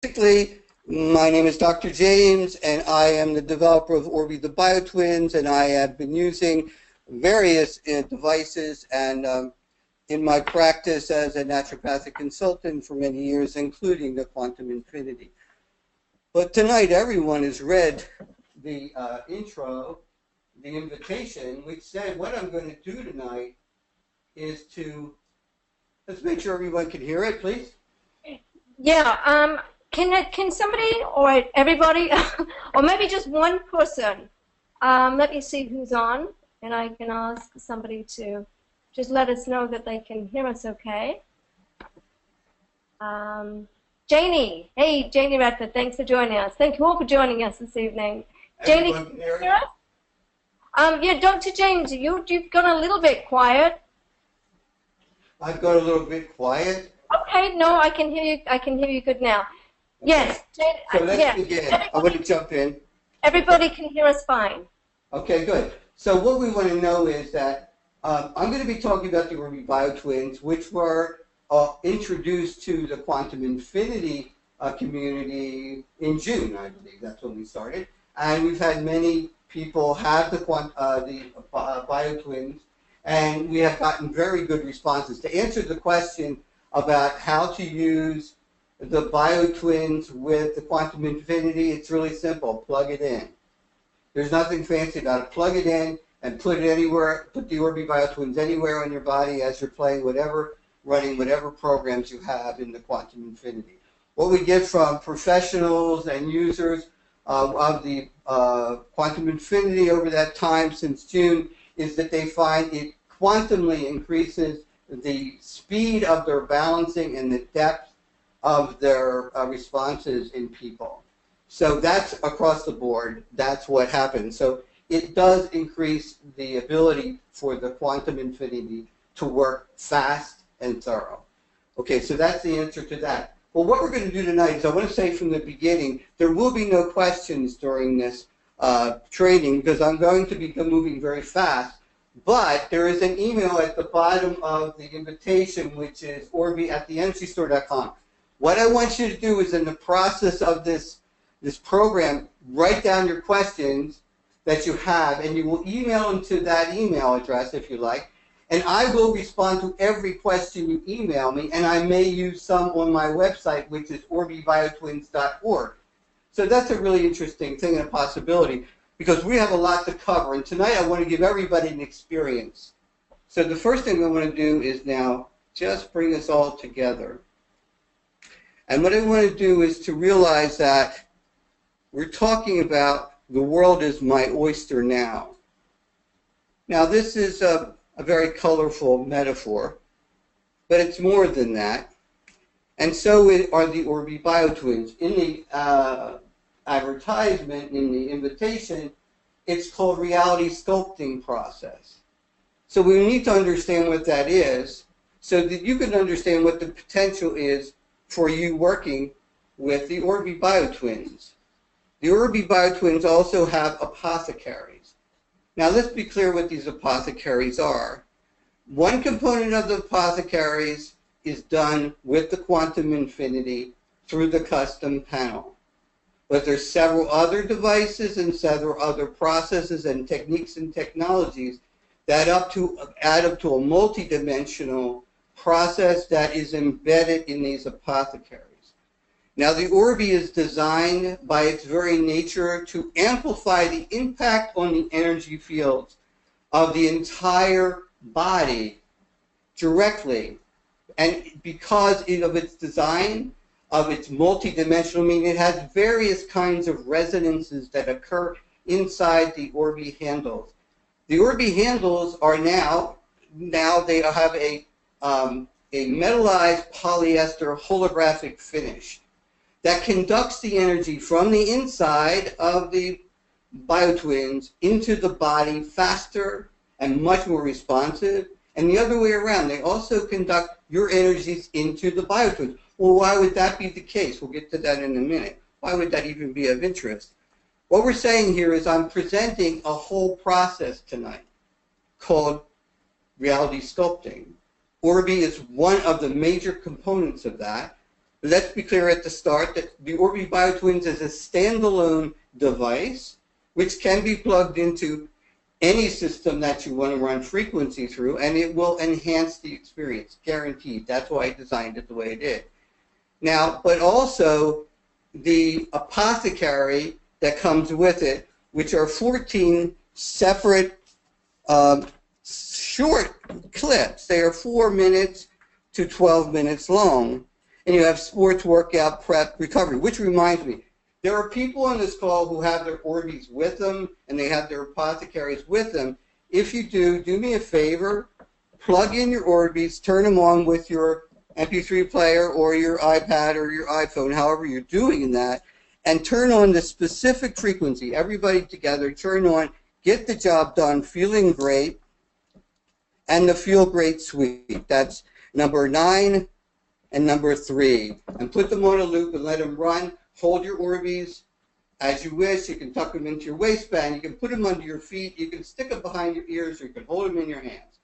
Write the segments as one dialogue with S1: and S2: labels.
S1: Basically, my name is Dr. James, and I am the developer of Orbi the BioTwins, and I have been using various devices and in my practice as a naturopathic consultant for many years, including the iNfinity. But tonight, everyone has read the intro, the invitation, which said what I'm going to do tonight is to, let's make sure everyone can hear it, please.
S2: Yeah, can somebody or everybody, or maybe just one person, let me see who's on, and I can ask somebody to just let us know that they can hear us okay. Janie, hey, Janie Radford, thanks for joining us. Thank you all for joining us this evening. Janie, can you hear us? Yeah, Dr. James, you've gone a little bit quiet.
S1: I've got a little bit quiet.
S2: Okay, no, I can hear you. I can hear you good now. Okay. Yes.
S1: So let's begin. I'm going to jump in.
S2: Everybody can hear us fine.
S1: Okay, good. So what we want to know is that I'm going to be talking about the Orbi BioTwins, which were introduced to the iNfinity community in June, I believe. That's when we started. And we've had many people have the BioTwins, and we have gotten very good responses. To answer the question about how to use the BioTwins with the iNfinity, it's really simple. Plug it in. There's nothing fancy about it. Plug it in and put it anywhere, put the Orbi BioTwins anywhere on your body as you're playing whatever, running whatever programs you have in the iNfinity. What we get from professionals and users of the iNfinity over that time since June is that they find it quantumly increases the speed of their balancing and the depth of their responses in people. So that's across the board. That's what happens. So it does increase the ability for the iNfinity to work fast and thorough. Okay, so that's the answer to that. Well, what we're going to do tonight is I want to say from the beginning, there will be no questions during this training because I'm going to be moving very fast. But there is an email at the bottom of the invitation, which is orbi@theenergystore.com. What I want you to do is in the process of this program, write down your questions that you have, and you will email them to that email address if you like. And I will respond to every question you email me, and I may use some on my website, which is orbibiotwins.org. So that's a really interesting thing and a possibility, because we have a lot to cover. And tonight I want to give everybody an experience. So the first thing I want to do is now just bring us all together. And what I want to do is to realize that we're talking about the world is my oyster now. Now this is a very colorful metaphor, but it's more than that. And so are the Orbi BioTwins. In the advertisement, in the invitation, it's called reality sculpting process. So we need to understand what that is so that you can understand what the potential is for you working with the Orbi BioTwins. The Orbi BioTwins also have apothecaries. Now let's be clear what these apothecaries are. One component of the apothecaries is done with the iNfinity through the custom panel. But there's several other devices and several other processes and techniques and technologies that add up to a multidimensional process that is embedded in these apothecaries. Now the Orbi is designed by its very nature to amplify the impact on the energy fields of the entire body directly. And because of its design, of its multidimensional, meaning it has various kinds of resonances that occur inside the Orbi handles. The Orbi handles are now they have a metallized polyester holographic finish that conducts the energy from the inside of the BioTwins into the body faster and much more responsive, and the other way around. They also conduct your energies into the BioTwins. Well, why would that be the case? We'll get to that in a minute. Why would that even be of interest? What we're saying here is I'm presenting a whole process tonight called reality sculpting. Orbi is one of the major components of that. let's be clear at the start that the Orbi BioTwins is a standalone device which can be plugged into any system that you want to run frequency through, and it will enhance the experience, guaranteed. That's why I designed it the way I did. Now, but also the apothecary that comes with it, which are 14 separate short clips. They are 4 minutes to 12 minutes long. And you have sports, workout, prep, recovery, which reminds me, there are people on this call who have their Orbis with them and they have their apothecaries with them. If you do me a favor, plug in your Orbis, turn them on with your MP3 player or your iPad or your iPhone, however you're doing that, and turn on the specific frequency. Everybody together, turn on, get the job done, feeling great, and the Feel Great Suite. That's number 9 and number 3. And put them on a loop and let them run. Hold your Orbis as you wish. You can tuck them into your waistband. You can put them under your feet. You can stick them behind your ears, or you can hold them in your hands.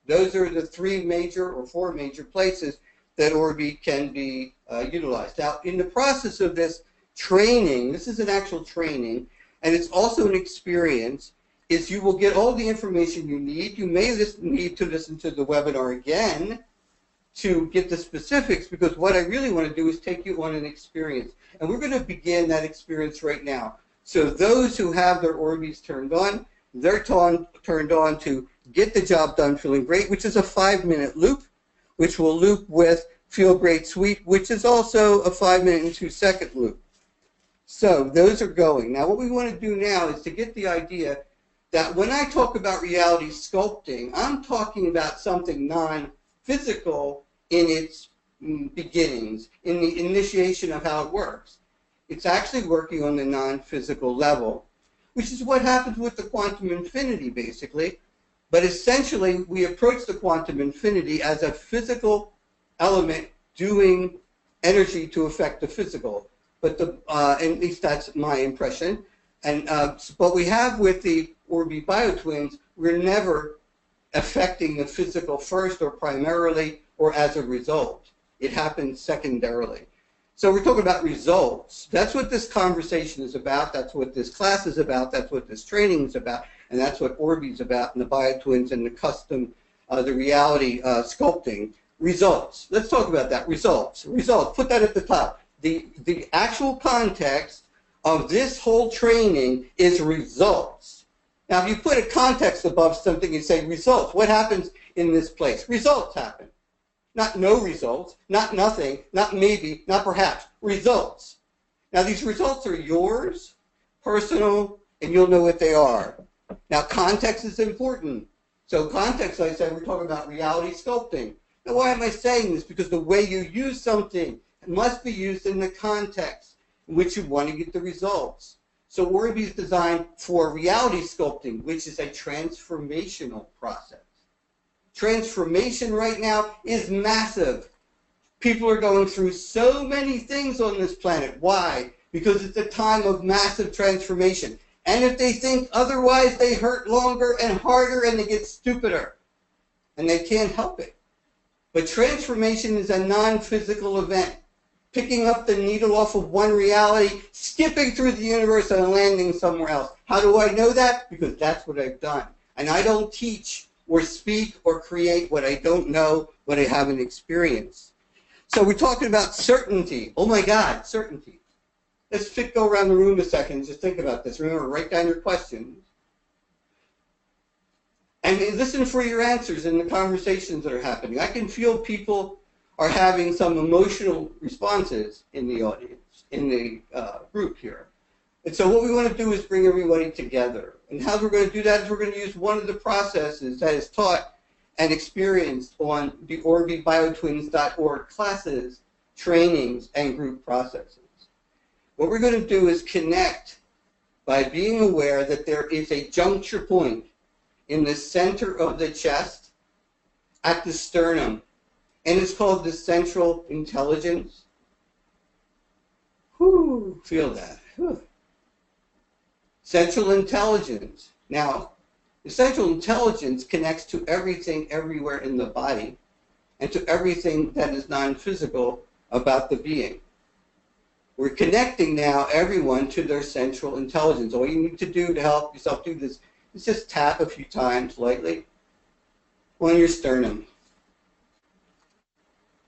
S1: Those are the 3 major or 4 major places that Orbi can be utilized. Now, in the process of this training, this is an actual training, and it's also an experience, is you will get all the information you need. You may need to listen to the webinar again to get the specifics, because what I really want to do is take you on an experience. And we're going to begin that experience right now. So those who have their Orbis turned on, they're turned on to Get the Job Done Feeling Great, which is a 5-minute loop, which will loop with Feel Great Suite, which is also a 5-minute and 2-second loop. So those are going. Now what we want to do now is to get the idea that when I talk about reality sculpting, I'm talking about something non-physical in its beginnings, in the initiation of how it works. It's actually working on the non-physical level, which is what happens with the quantum infinity, basically. But essentially, we approach the quantum infinity as a physical element doing energy to affect the physical. But at least that's my impression. And what we have with the Orbi BioTwins, we're never affecting the physical first or primarily or as a result. It happens secondarily. So we're talking about results. That's what this conversation is about. That's what this class is about. That's what this training is about. And that's what Orbi is about, and the BioTwins and the custom, the reality sculpting. Results. Let's talk about that. Results. Results. Put that at the top. The actual context of this whole training is results. Now, if you put a context above something, you say results. What happens in this place? Results happen. Not no results, not nothing, not maybe, not perhaps. Results. Now, these results are yours, personal, and you'll know what they are. Now, context is important. So context, like I said, we're talking about reality sculpting. Now, why am I saying this? Because the way you use something must be used in the context in which you want to get the results. So Orbi is designed for reality sculpting, which is a transformational process. Transformation right now is massive. People are going through so many things on this planet. Why? Because it's a time of massive transformation. And if they think otherwise, they hurt longer and harder and they get stupider. And they can't help it. But transformation is a non-physical event. Picking up the needle off of one reality, skipping through the universe and landing somewhere else. How do I know that? Because that's what I've done. And I don't teach or speak or create what I don't know, what I haven't experienced. So we're talking about certainty. Oh my God, certainty. Let's go around the room a second and just think about this. Remember, write down your questions. And listen for your answers in the conversations that are happening. I can feel people are having some emotional responses in the audience, in the group here. And so what we want to do is bring everybody together. And how we're going to do that is we're going to use one of the processes that is taught and experienced on the orbibiotwins.org classes, trainings, and group processes. What we're going to do is connect by being aware that there is a juncture point in the center of the chest at the sternum. And it's called the central intelligence. Whew, feel that. Whew. Central intelligence. Now, the central intelligence connects to everything everywhere in the body and to everything that is non-physical about the being. We're connecting now everyone to their central intelligence. All you need to do to help yourself do this is just tap a few times lightly on your sternum.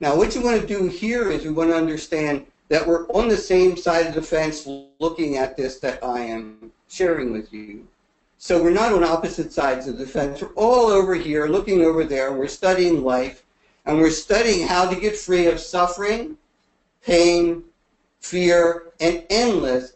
S1: Now, what you want to do here is we want to understand that we're on the same side of the fence looking at this that I am sharing with you. So we're not on opposite sides of the fence. We're all over here looking over there. We're studying life, and we're studying how to get free of suffering, pain, fear, and endless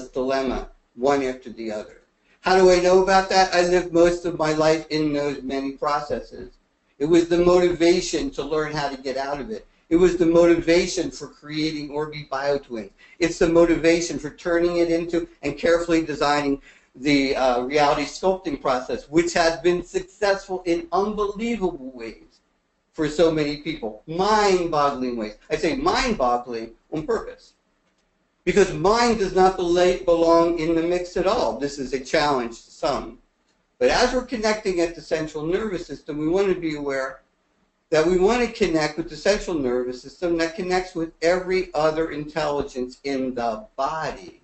S1: dilemma, one after the other. How do I know about that? I lived most of my life in those many processes. It was the motivation to learn how to get out of it. It was the motivation for creating Orbi BioTwins. It's the motivation for turning it into and carefully designing the reality sculpting process, which has been successful in unbelievable ways for so many people. Mind-boggling ways. I say mind-boggling on purpose. Because mind does not belong in the mix at all. This is a challenge to some. But as we're connecting at the central nervous system, we want to be aware that we want to connect with the central nervous system that connects with every other intelligence in the body.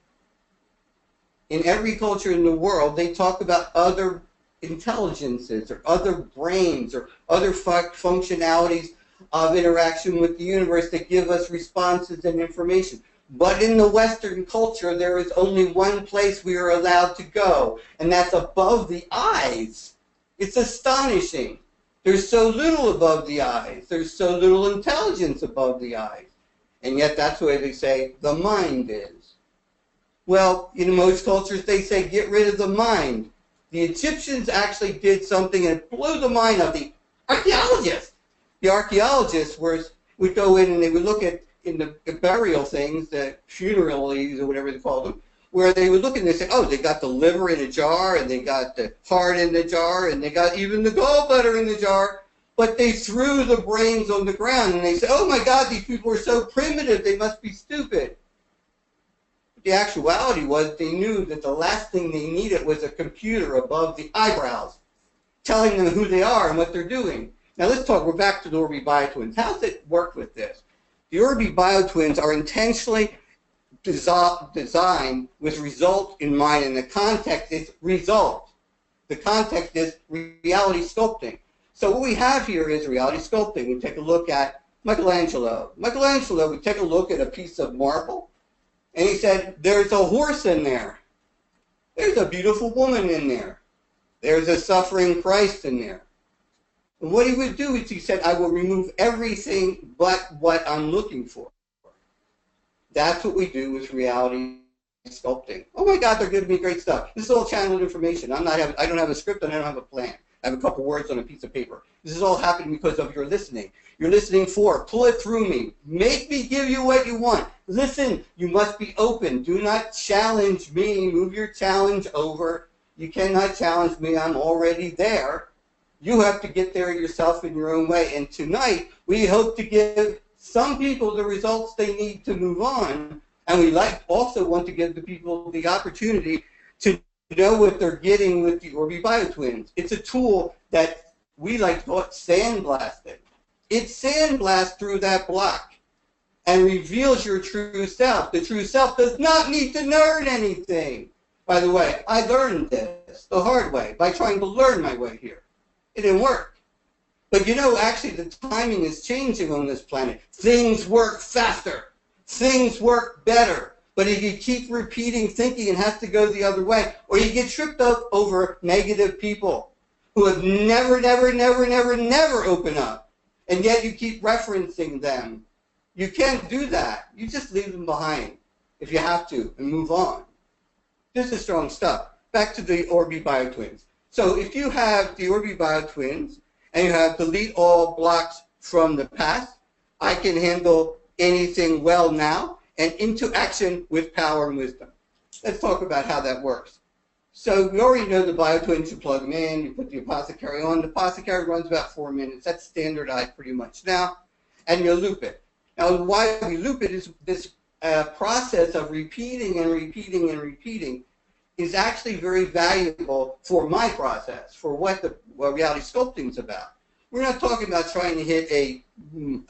S1: In every culture in the world, they talk about other intelligences or other brains or other functionalities of interaction with the universe that give us responses and information. But in the Western culture, there is only one place we are allowed to go, and that's above the eyes. It's astonishing. There's so little above the eyes. There's so little intelligence above the eyes. And yet that's the way they say the mind is. Well, in most cultures, they say get rid of the mind. The Egyptians actually did something and it blew the mind of the archaeologists. The archaeologists would go in and they would look at in the burial things, the funeralies or whatever they call them, where they would look and they say, oh, they got the liver in a jar, and they got the heart in the jar, and they got even the gallbladder in the jar, but they threw the brains on the ground, and they say, oh my God, these people are so primitive, they must be stupid. But the actuality was they knew that the last thing they needed was a computer above the eyebrows, telling them who they are and what they're doing. Now let's talk, we're back to the Orbi BioTwins. How's it work with this? The Orbi BioTwins are intentionally designed with result in mind, and the context is result. The context is reality sculpting. So what we have here is reality sculpting. We take a look at Michelangelo. Michelangelo would take a look at a piece of marble, and he said, there's a horse in there. There's a beautiful woman in there. There's a suffering Christ in there. And what he would do is he said, I will remove everything but what I'm looking for. That's what we do with reality sculpting. Oh my God, they're giving me great stuff. This is all channeled information. I don't have a script and I don't have a plan. I have a couple words on a piece of paper. This is all happening because of your listening. You're listening for, pull it through me. Make me give you what you want. Listen, you must be open. Do not challenge me. Move your challenge over. You cannot challenge me. I'm already there. You have to get there yourself in your own way. And tonight, we hope to give some people the results they need to move on. And we also want to give the people the opportunity to know what they're getting with the Orbi BioTwins. It's a tool that we like to call it sandblasting. It sandblasts through that block and reveals your true self. The true self does not need to learn anything. By the way, I learned this the hard way by trying to learn my way here. It didn't work. But you know, actually the timing is changing on this planet. Things work faster. Things work better. But if you keep repeating thinking, it has to go the other way. Or you get tripped up over negative people who have never open up. And yet you keep referencing them. You can't do that. You just leave them behind if you have to and move on. This is strong stuff. Back to the Orbi BioTwins. So if you have the Orbi BioTwins and you have delete all blocks from the past, I can handle anything well now and into action with power and wisdom. Let's talk about how that works. So we already know the BioTwins, you plug them in, you put the apothecary on. The apothecary runs about 4 minutes. That's standardized pretty much now. And you loop it. Now why we loop it is this process of repeating and repeating and repeating is actually very valuable for my process, for what reality sculpting is about. We're not talking about trying to hit a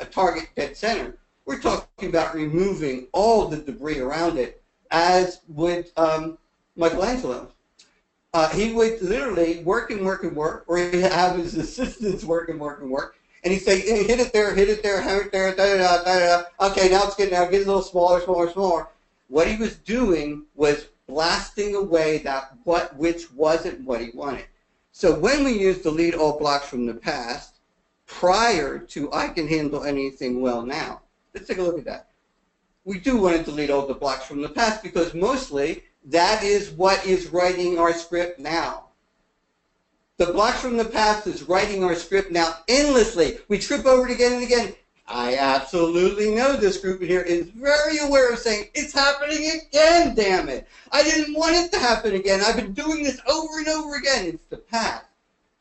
S1: target dead center. We're talking about removing all the debris around it, as would Michelangelo. He would literally work and work and work, or he'd have his assistants work and work and work, and he'd say, hey, hit it there, hit it there, hit it there, da da da da. Okay, now it's getting a little smaller, smaller, smaller. What he was doing was blasting away which wasn't what he wanted. So when we use delete all blocks from the past, prior to I can handle anything well now, let's take a look at that. We do want to delete all the blocks from the past because mostly that is what is writing our script now. The blocks from the past is writing our script now endlessly. We trip over it again and again. I absolutely know this group in here is very aware of saying, it's happening again, damn it. I didn't want it to happen again. I've been doing this over and over again. It's the past.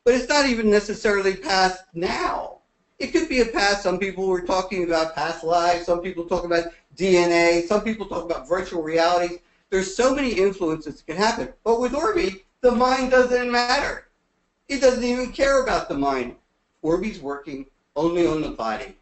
S1: But it's not even necessarily past now. It could be a past. Some people were talking about past lives. Some people talk about DNA. Some people talk about virtual realities. There's so many influences that can happen. But with Orby, the mind doesn't matter. He doesn't even care about the mind. Orby's working only on the body.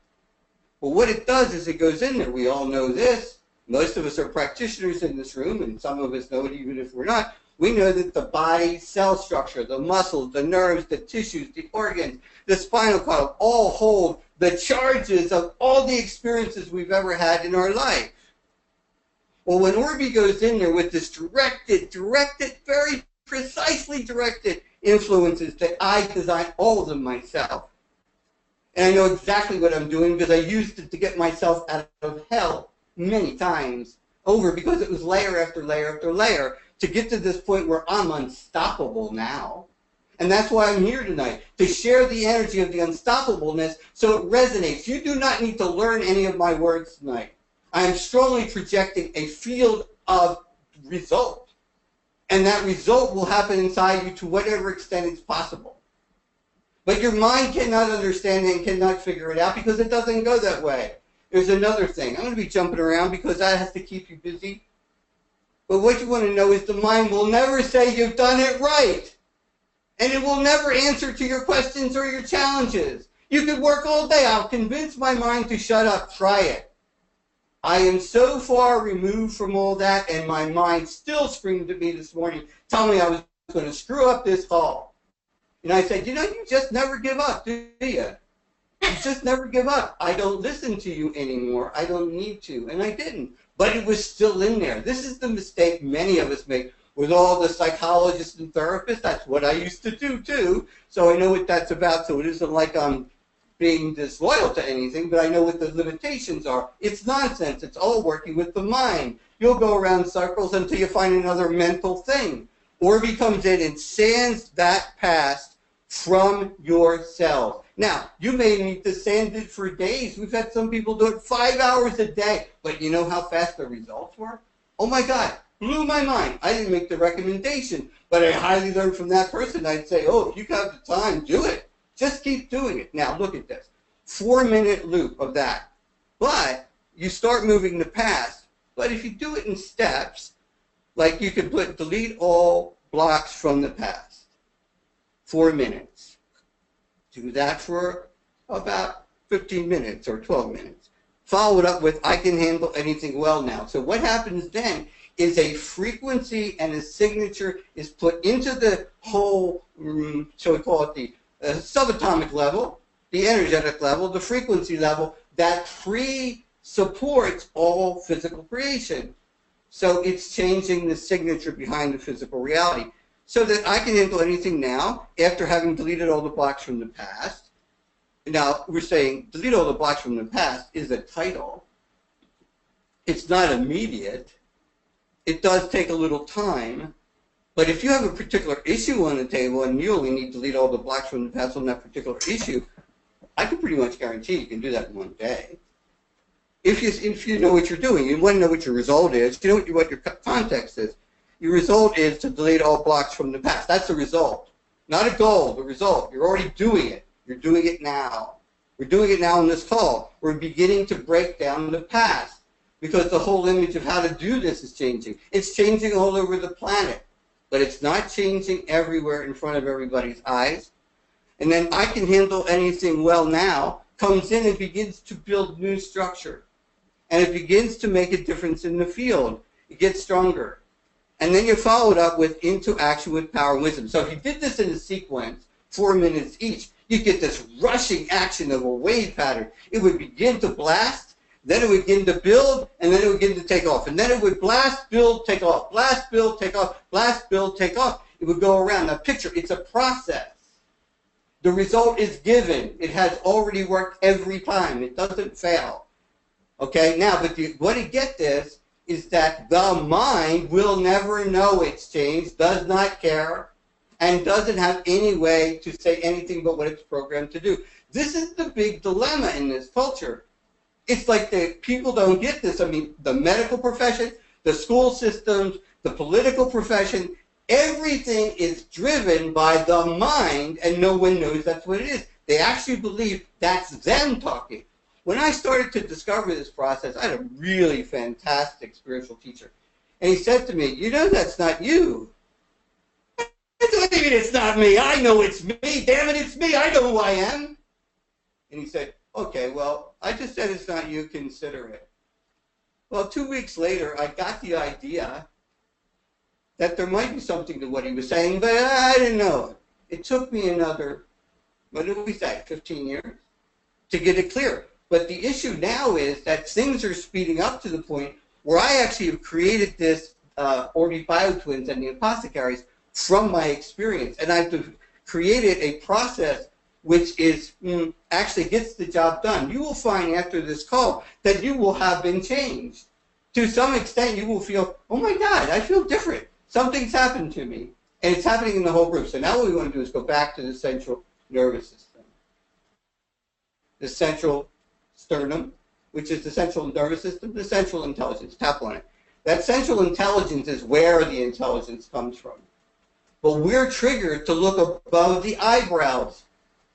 S1: Well, what it does is it goes in there. We all know this. Most of us are practitioners in this room, and some of us know it even if we're not. We know that the body, cell structure, the muscles, the nerves, the tissues, the organs, the spinal column all hold the charges of all the experiences we've ever had in our life. Well, when Orby goes in there with this directed, very precisely directed influences that I designed all of them myself, and I know exactly what I'm doing because I used it to get myself out of hell many times over because it was layer after layer after layer to get to this point where I'm unstoppable now. And that's why I'm here tonight, to share the energy of the unstoppableness so it resonates. You do not need to learn any of my words tonight. I am strongly projecting a field of result. And that result will happen inside you to whatever extent it's possible. But your mind cannot understand it and cannot figure it out because it doesn't go that way. There's another thing. I'm going to be jumping around because that has to keep you busy. But what you want to know is the mind will never say you've done it right. And it will never answer to your questions or your challenges. You could work all day. I'll convince my mind to shut up. Try it. I am so far removed from all that, and my mind still screamed at me this morning, telling me I was going to screw up this call. And I said, you just never give up, do you? You just never give up. I don't listen to you anymore. I don't need to. And I didn't. But it was still in there. This is the mistake many of us make with all the psychologists and therapists. That's what I used to do, too. So I know what that's about. So it isn't like I'm being disloyal to anything, but I know what the limitations are. It's nonsense. It's all working with the mind. You'll go around circles until you find another mental thing. Orby comes in and sands that past from your cells. Now, you may need to sand it for days. We've had some people do it 5 hours a day. But you know how fast the results were? Oh my God, blew my mind. I didn't make the recommendation, but I highly learned from that person. I'd say, oh, if you have the time, do it. Just keep doing it. Now, look at this. 4-minute loop of that. But you start moving the past. But if you do it in steps, like you could put delete all blocks from the past. 4 minutes. Do that for about 15 minutes or 12 minutes. Follow it up with, I can handle anything well now. So what happens then is a frequency and a signature is put into the whole, shall we call it the subatomic level, the energetic level, the frequency level that pre-supports all physical creation. So it's changing the signature behind the physical reality. So that I can handle anything now after having deleted all the blocks from the past. Now, we're saying delete all the blocks from the past is a title. It's not immediate. It does take a little time. But if you have a particular issue on the table and you only need to delete all the blocks from the past on that particular issue, I can pretty much guarantee you can do that in one day. If you know what you're doing, you want to know what your result is, you know what your context is. Your result is to delete all blocks from the past. That's the result. Not a goal, the result. You're already doing it. You're doing it now. We're doing it now in this call. We're beginning to break down the past because the whole image of how to do this is changing. It's changing all over the planet, but it's not changing everywhere in front of everybody's eyes. And then I can handle anything well now comes in and begins to build new structure. and it begins to make a difference in the field. It gets stronger. And then you follow it up with into action with power and wisdom. So if you did this in a sequence, 4 minutes each, you get this rushing action of a wave pattern. It would begin to blast, then it would begin to build, and then it would begin to take off. And then it would blast, build, take off, blast, build, take off, blast, build, take off. It would go around. Now picture, it's a process. The result is given. It has already worked every time. It doesn't fail. Okay, now, but the way to get this is that the mind will never know it's changed, does not care, and doesn't have any way to say anything but what it's programmed to do. This is the big dilemma in this culture. It's like the people don't get this. I mean, the medical profession, the school systems, the political profession, everything is driven by the mind, and no one knows that's what it is. They actually believe that's them talking. When I started to discover this process, I had a really fantastic spiritual teacher. And he said to me, you know that's not you. What do you mean it's not me? I know it's me. Damn it, it's me. I know who I am. And he said, okay, well, I just said it's not you. Consider it. Well, 2 weeks later, I got the idea that there might be something to what he was saying, but I didn't know it. It took me another, what did we say, 15 years to get it clear. But the issue now is that things are speeding up to the point where I actually have created this Orbi BioTwins and the apothecaries from my experience. And I've created a process which is actually gets the job done. You will find after this call that you will have been changed. To some extent, you will feel, oh my God, I feel different. Something's happened to me. And it's happening in the whole group. So now what we want to do is go back to the central nervous system. The central sternum, which is the central nervous system, the central intelligence. Tap on it. That central intelligence is where the intelligence comes from. But we're triggered to look above the eyebrows.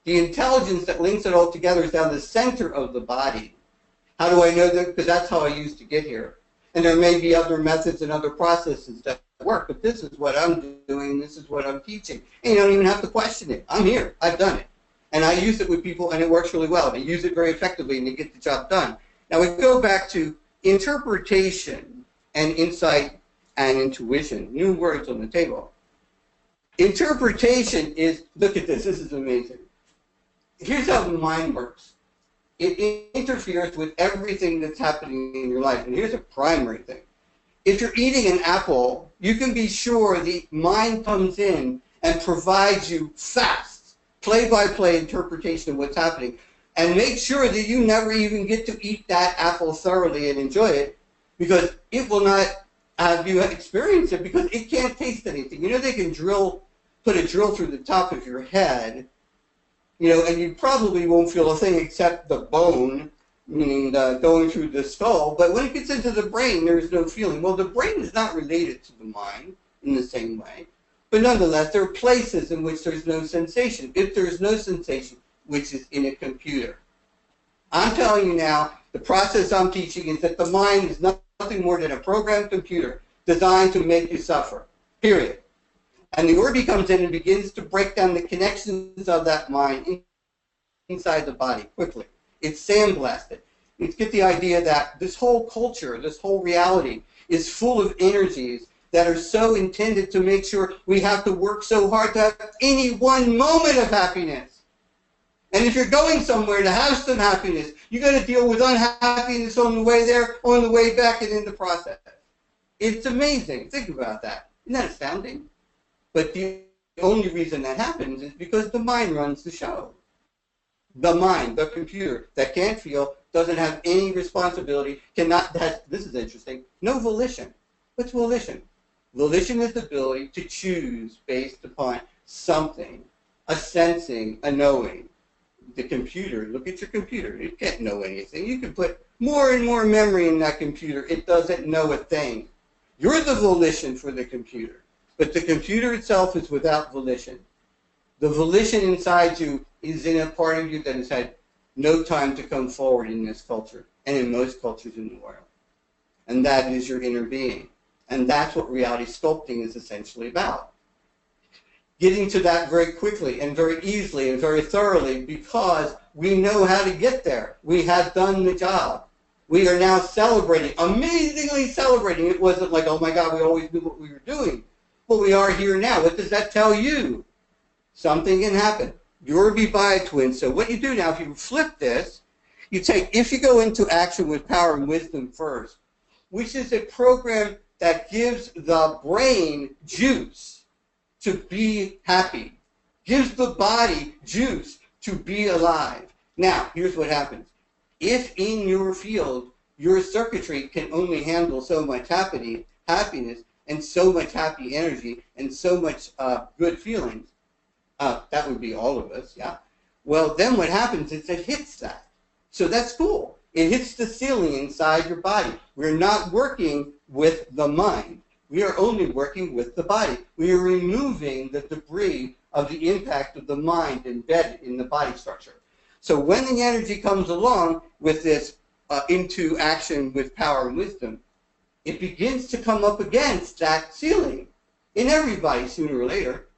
S1: The intelligence that links it all together is down the center of the body. How do I know that? Because that's how I used to get here. And there may be other methods and other processes that work, but this is what I'm doing, this is what I'm teaching. And you don't even have to question it. I'm here. I've done it. And I use it with people, and it works really well. They use it very effectively, and they get the job done. Now we go back to interpretation and insight and intuition. New words on the table. Interpretation is, look at this. This is amazing. Here's how the mind works. It interferes with everything that's happening in your life. And here's a primary thing. If you're eating an apple, you can be sure the mind comes in and provides you fast, play-by-play interpretation of what's happening. And make sure that you never even get to eat that apple thoroughly and enjoy it, because it will not have you experience it, because it can't taste anything. You know, they can put a drill through the top of your head, you know, and you probably won't feel a thing except the bone, meaning going through the skull. But when it gets into the brain, there's no feeling. Well, the brain is not related to the mind in the same way. But nonetheless, there are places in which there's no sensation. If there's no sensation, which is in a computer. I'm telling you now, the process I'm teaching is that the mind is nothing more than a programmed computer designed to make you suffer, period. And the Orbi comes in and begins to break down the connections of that mind inside the body quickly. It's sandblasted. You get the idea that this whole culture, this whole reality is full of energies that are so intended to make sure we have to work so hard to have any one moment of happiness. And if you're going somewhere to have some happiness, you're going to deal with unhappiness on the way there, on the way back, and in the process. It's amazing. Think about that. Isn't that astounding? But the only reason that happens is because the mind runs the show. The mind, the computer, that can't feel, doesn't have any responsibility, cannot, this is interesting, no volition. What's volition? Volition is the ability to choose based upon something, a sensing, a knowing. The computer, look at your computer, it can't know anything. You can put more and more memory in that computer, it doesn't know a thing. You're the volition for the computer. But the computer itself is without volition. The volition inside you is in a part of you that has had no time to come forward in this culture, and in most cultures in the world. And that is your inner being. And that's what reality sculpting is essentially about. Getting to that very quickly and very easily and very thoroughly, because we know how to get there. We have done the job. We are now celebrating, amazingly celebrating. It wasn't like, oh my God, we always knew what we were doing. But we are here now. What does that tell you? Something can happen. You're a bio-twin. So what you do now, if you flip this, you take, if you go into action with power and wisdom first, which is a program that gives the brain juice to be happy, gives the body juice to be alive. Now, here's what happens. If in your field, your circuitry can only handle so much happiness and so much happy energy and so much good feelings, that would be all of us, yeah? Well, then what happens is it hits that. So that's cool. It hits the ceiling inside your body. We're not working with the mind. We are only working with the body. We are removing the debris of the impact of the mind embedded in the body structure. So when the energy comes along with this into action with power and wisdom, it begins to come up against that ceiling in everybody sooner or later,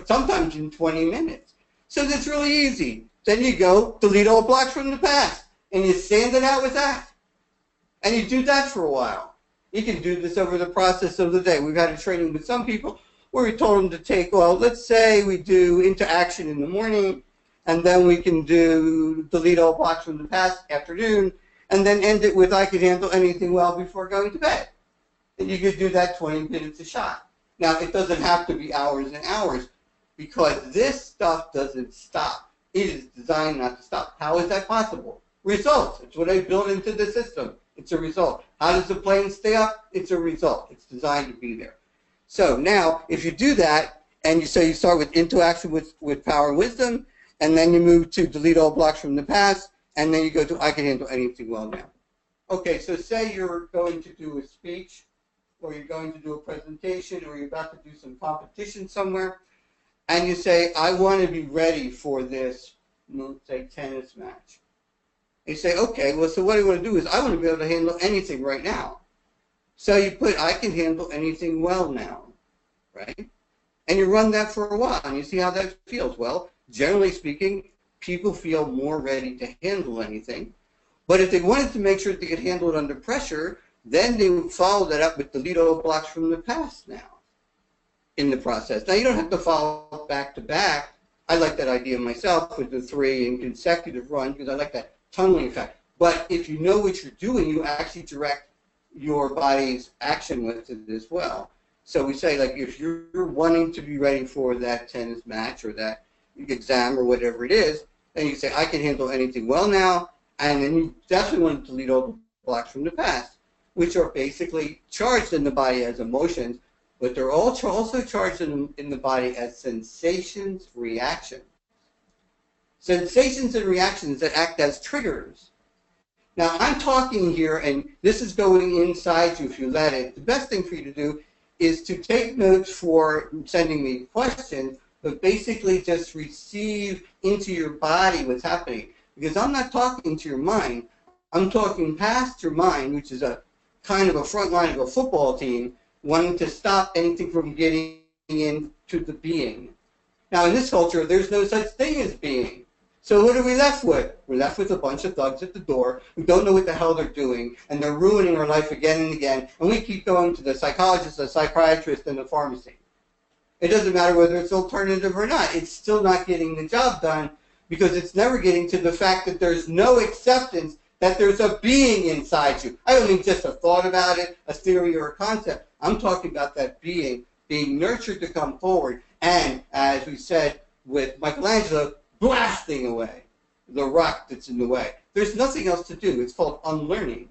S1: sometimes in 20 minutes. So that's really easy. Then you go delete all blocks from the past, and you sand it out with that. And you do that for a while. You can do this over the process of the day. We've had a training with some people where we told them to take, well, let's say we do into action in the morning, and then we can do delete all blocks from the past afternoon, and then end it with I could handle anything well before going to bed. And you could do that 20 minutes a shot. Now, it doesn't have to be hours and hours, because this stuff doesn't stop. It is designed not to stop. How is that possible? Results. It's what I built into the system. It's a result. How does the plane stay up? It's a result. It's designed to be there. So now, if you do that, and you start with into action with power and wisdom, and then you move to delete all blocks from the past, and then you go to I can handle anything well now. Okay, so say you're going to do a speech, or you're going to do a presentation, or you're about to do some competition somewhere, and you say, I want to be ready for this, let's say, tennis match. You say, okay, well, so what I want to do is I want to be able to handle anything right now. So you put, I can handle anything well now, right? And you run that for a while, and you see how that feels. Well, generally speaking, people feel more ready to handle anything. But if they wanted to make sure they could handle it under pressure, then they would follow that up with delete all blocks from the past now in the process. Now, you don't have to follow back to back. I like that idea myself with the 3 in consecutive run because I like that tunneling effect. But if you know what you're doing, you actually direct your body's action with it as well. So we say, like, if you're wanting to be ready for that tennis match or that exam or whatever it is, then you say, I can handle anything well now, and then you definitely want to delete all the blocks from the past, which are basically charged in the body as emotions, but they're also charged in the body as sensations, reactions. Sensations and reactions that act as triggers. Now, I'm talking here, and this is going inside you if you let it. The best thing for you to do is to take notes for sending me questions, but basically just receive into your body what's happening. Because I'm not talking to your mind. I'm talking past your mind, which is a kind of a front line of a football team, wanting to stop anything from getting into the being. Now, in this culture, there's no such thing as being. So what are we left with? We're left with a bunch of thugs at the door who don't know what the hell they're doing, and they're ruining our life again and again, and we keep going to the psychologist, the psychiatrist, and the pharmacy. It doesn't matter whether it's alternative or not. It's still not getting the job done because it's never getting to the fact that there's no acceptance that there's a being inside you. I don't mean just a thought about it, a theory or a concept. I'm talking about that being being nurtured to come forward and, as we said with Michelangelo, blasting away the rock that's in the way. There's nothing else to do. It's called unlearning.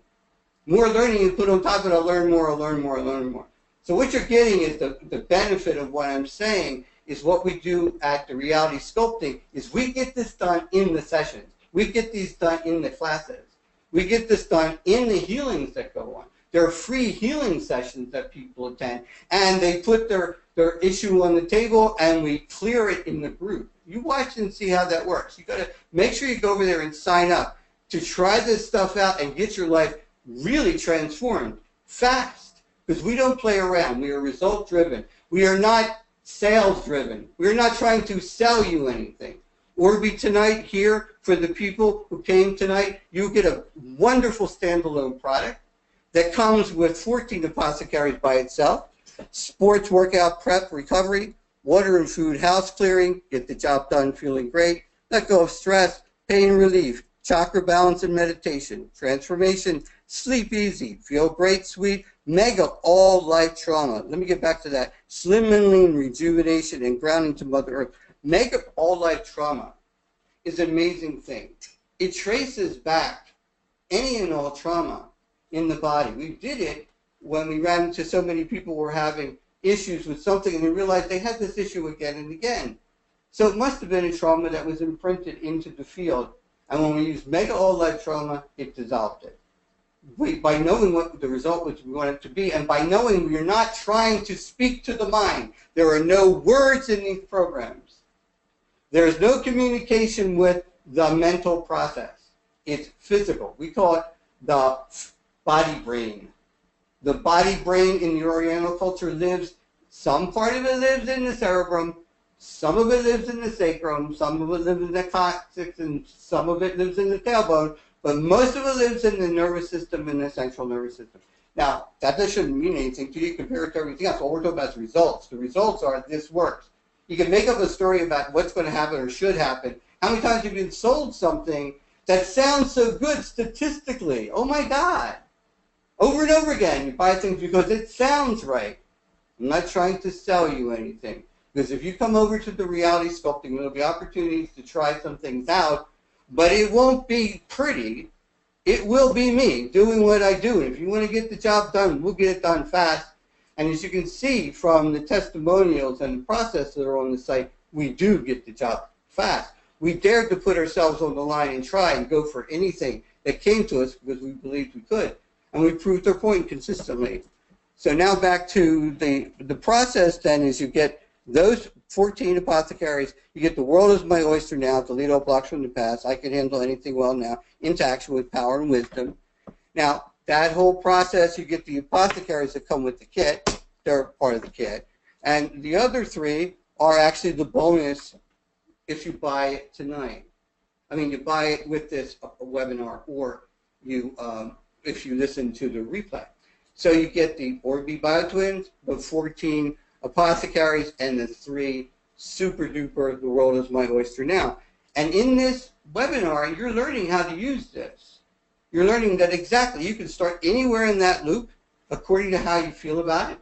S1: More learning you put on top of it, I'll learn more, I'll learn more, I'll learn more. So what you're getting is the benefit of what I'm saying is what we do at the reality sculpting is we get this done in the sessions. We get these done in the classes. We get this done in the healings that go on. There are free healing sessions that people attend, and they put their issue on the table, and we clear it in the group. You watch and see how that works. You got to make sure you go over there and sign up to try this stuff out and get your life really transformed fast, because we don't play around. We are result-driven. We are not sales-driven. We are not trying to sell you anything. Orby tonight here, for the people who came tonight, you get a wonderful standalone product that comes with 14 apothecaries by itself, sports, workout, prep, recovery, water and food, house clearing, get the job done feeling great, let go of stress, pain relief, chakra balance and meditation, transformation, sleep easy, feel great, sweet, mega all life trauma. Let me get back to that. Slim and lean, rejuvenation and grounding to Mother Earth. Mega all life trauma is an amazing thing. It traces back any and all trauma in the body. We did it when we ran into so many people who were having issues with something and they realized they had this issue again and again. So it must have been a trauma that was imprinted into the field. And when we used mega all life trauma, it dissolved it. By knowing what the result was we want it to be, and by knowing we're not trying to speak to the mind. There are no words in these programs. There is no communication with the mental process. It's physical. We call it the body brain. The body brain in the Oriental culture lives, some part of it lives in the cerebrum, some of it lives in the sacrum, some of it lives in the coccyx, and some of it lives in the tailbone, but most of it lives in the nervous system and the central nervous system. Now, that shouldn't mean anything to you compared to everything else. All we're talking about is results. The results are this works. You can make up a story about what's going to happen or should happen. How many times have you been sold something that sounds so good statistically? Oh my God. Over and over again, you buy things because it sounds right. I'm not trying to sell you anything. Because if you come over to the reality sculpting, there'll be opportunities to try some things out, but it won't be pretty. It will be me doing what I do. And if you want to get the job done, we'll get it done fast. And as you can see from the testimonials and the process that are on the site, we do get the job fast. We dared to put ourselves on the line and try and go for anything that came to us because we believed we could. And we proved our point consistently. So now back to the process then is you get those 14 apothecaries, you get the world is my oyster now, delete all blocks from the past, I can handle anything well now, into action with power and wisdom. Now, that whole process, you get the apothecaries that come with the kit, they're part of the kit. And the other three are actually the bonus if you buy it tonight. I mean, you buy it with this webinar, or you if you listen to the replay. So you get the Orby BioTwins, the 14 apothecaries, and the 3 super duper, the world is my oyster now. And in this webinar, you're learning how to use this. You're learning that exactly, you can start anywhere in that loop according to how you feel about it.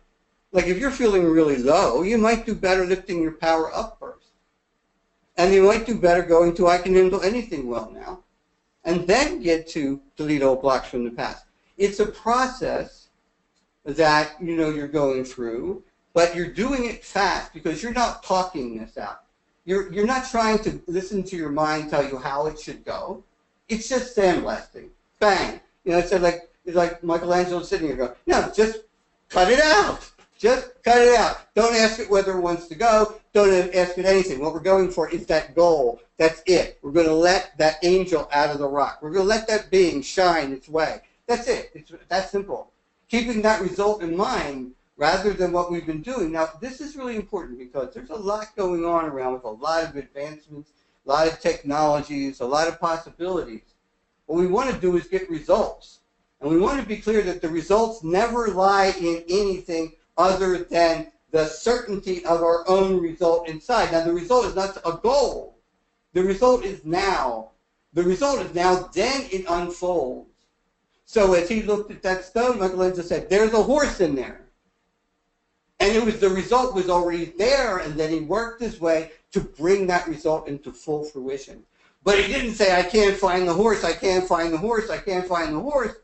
S1: Like if you're feeling really low, you might do better lifting your power up first. And you might do better going to I can handle anything well now. And then get to delete all blocks from the past. It's a process that you're going through, but you're doing it fast because you're not talking this out. You're not trying to listen to your mind tell you how it should go. It's just sandblasting. Bang. It's like Michelangelo sitting here going, no, just cut it out. Just cut it out. Don't ask it whether it wants to go. Don't ask it anything. What we're going for is that goal. That's it. We're going to let that angel out of the rock. We're going to let that being shine its way. That's it. It's that simple. Keeping that result in mind rather than what we've been doing. Now, this is really important because there's a lot going on around with a lot of advancements, a lot of technologies, a lot of possibilities. What we want to do is get results. And we want to be clear that the results never lie in anything other than the certainty of our own result inside. Now, the result is not a goal. The result is now. The result is now, then it unfolds. So as he looked at that stone, Michelangelo said, there's a horse in there. And it was the result was already there, and then he worked his way to bring that result into full fruition. But he didn't say, I can't find the horse, I can't find the horse, I can't find the horse.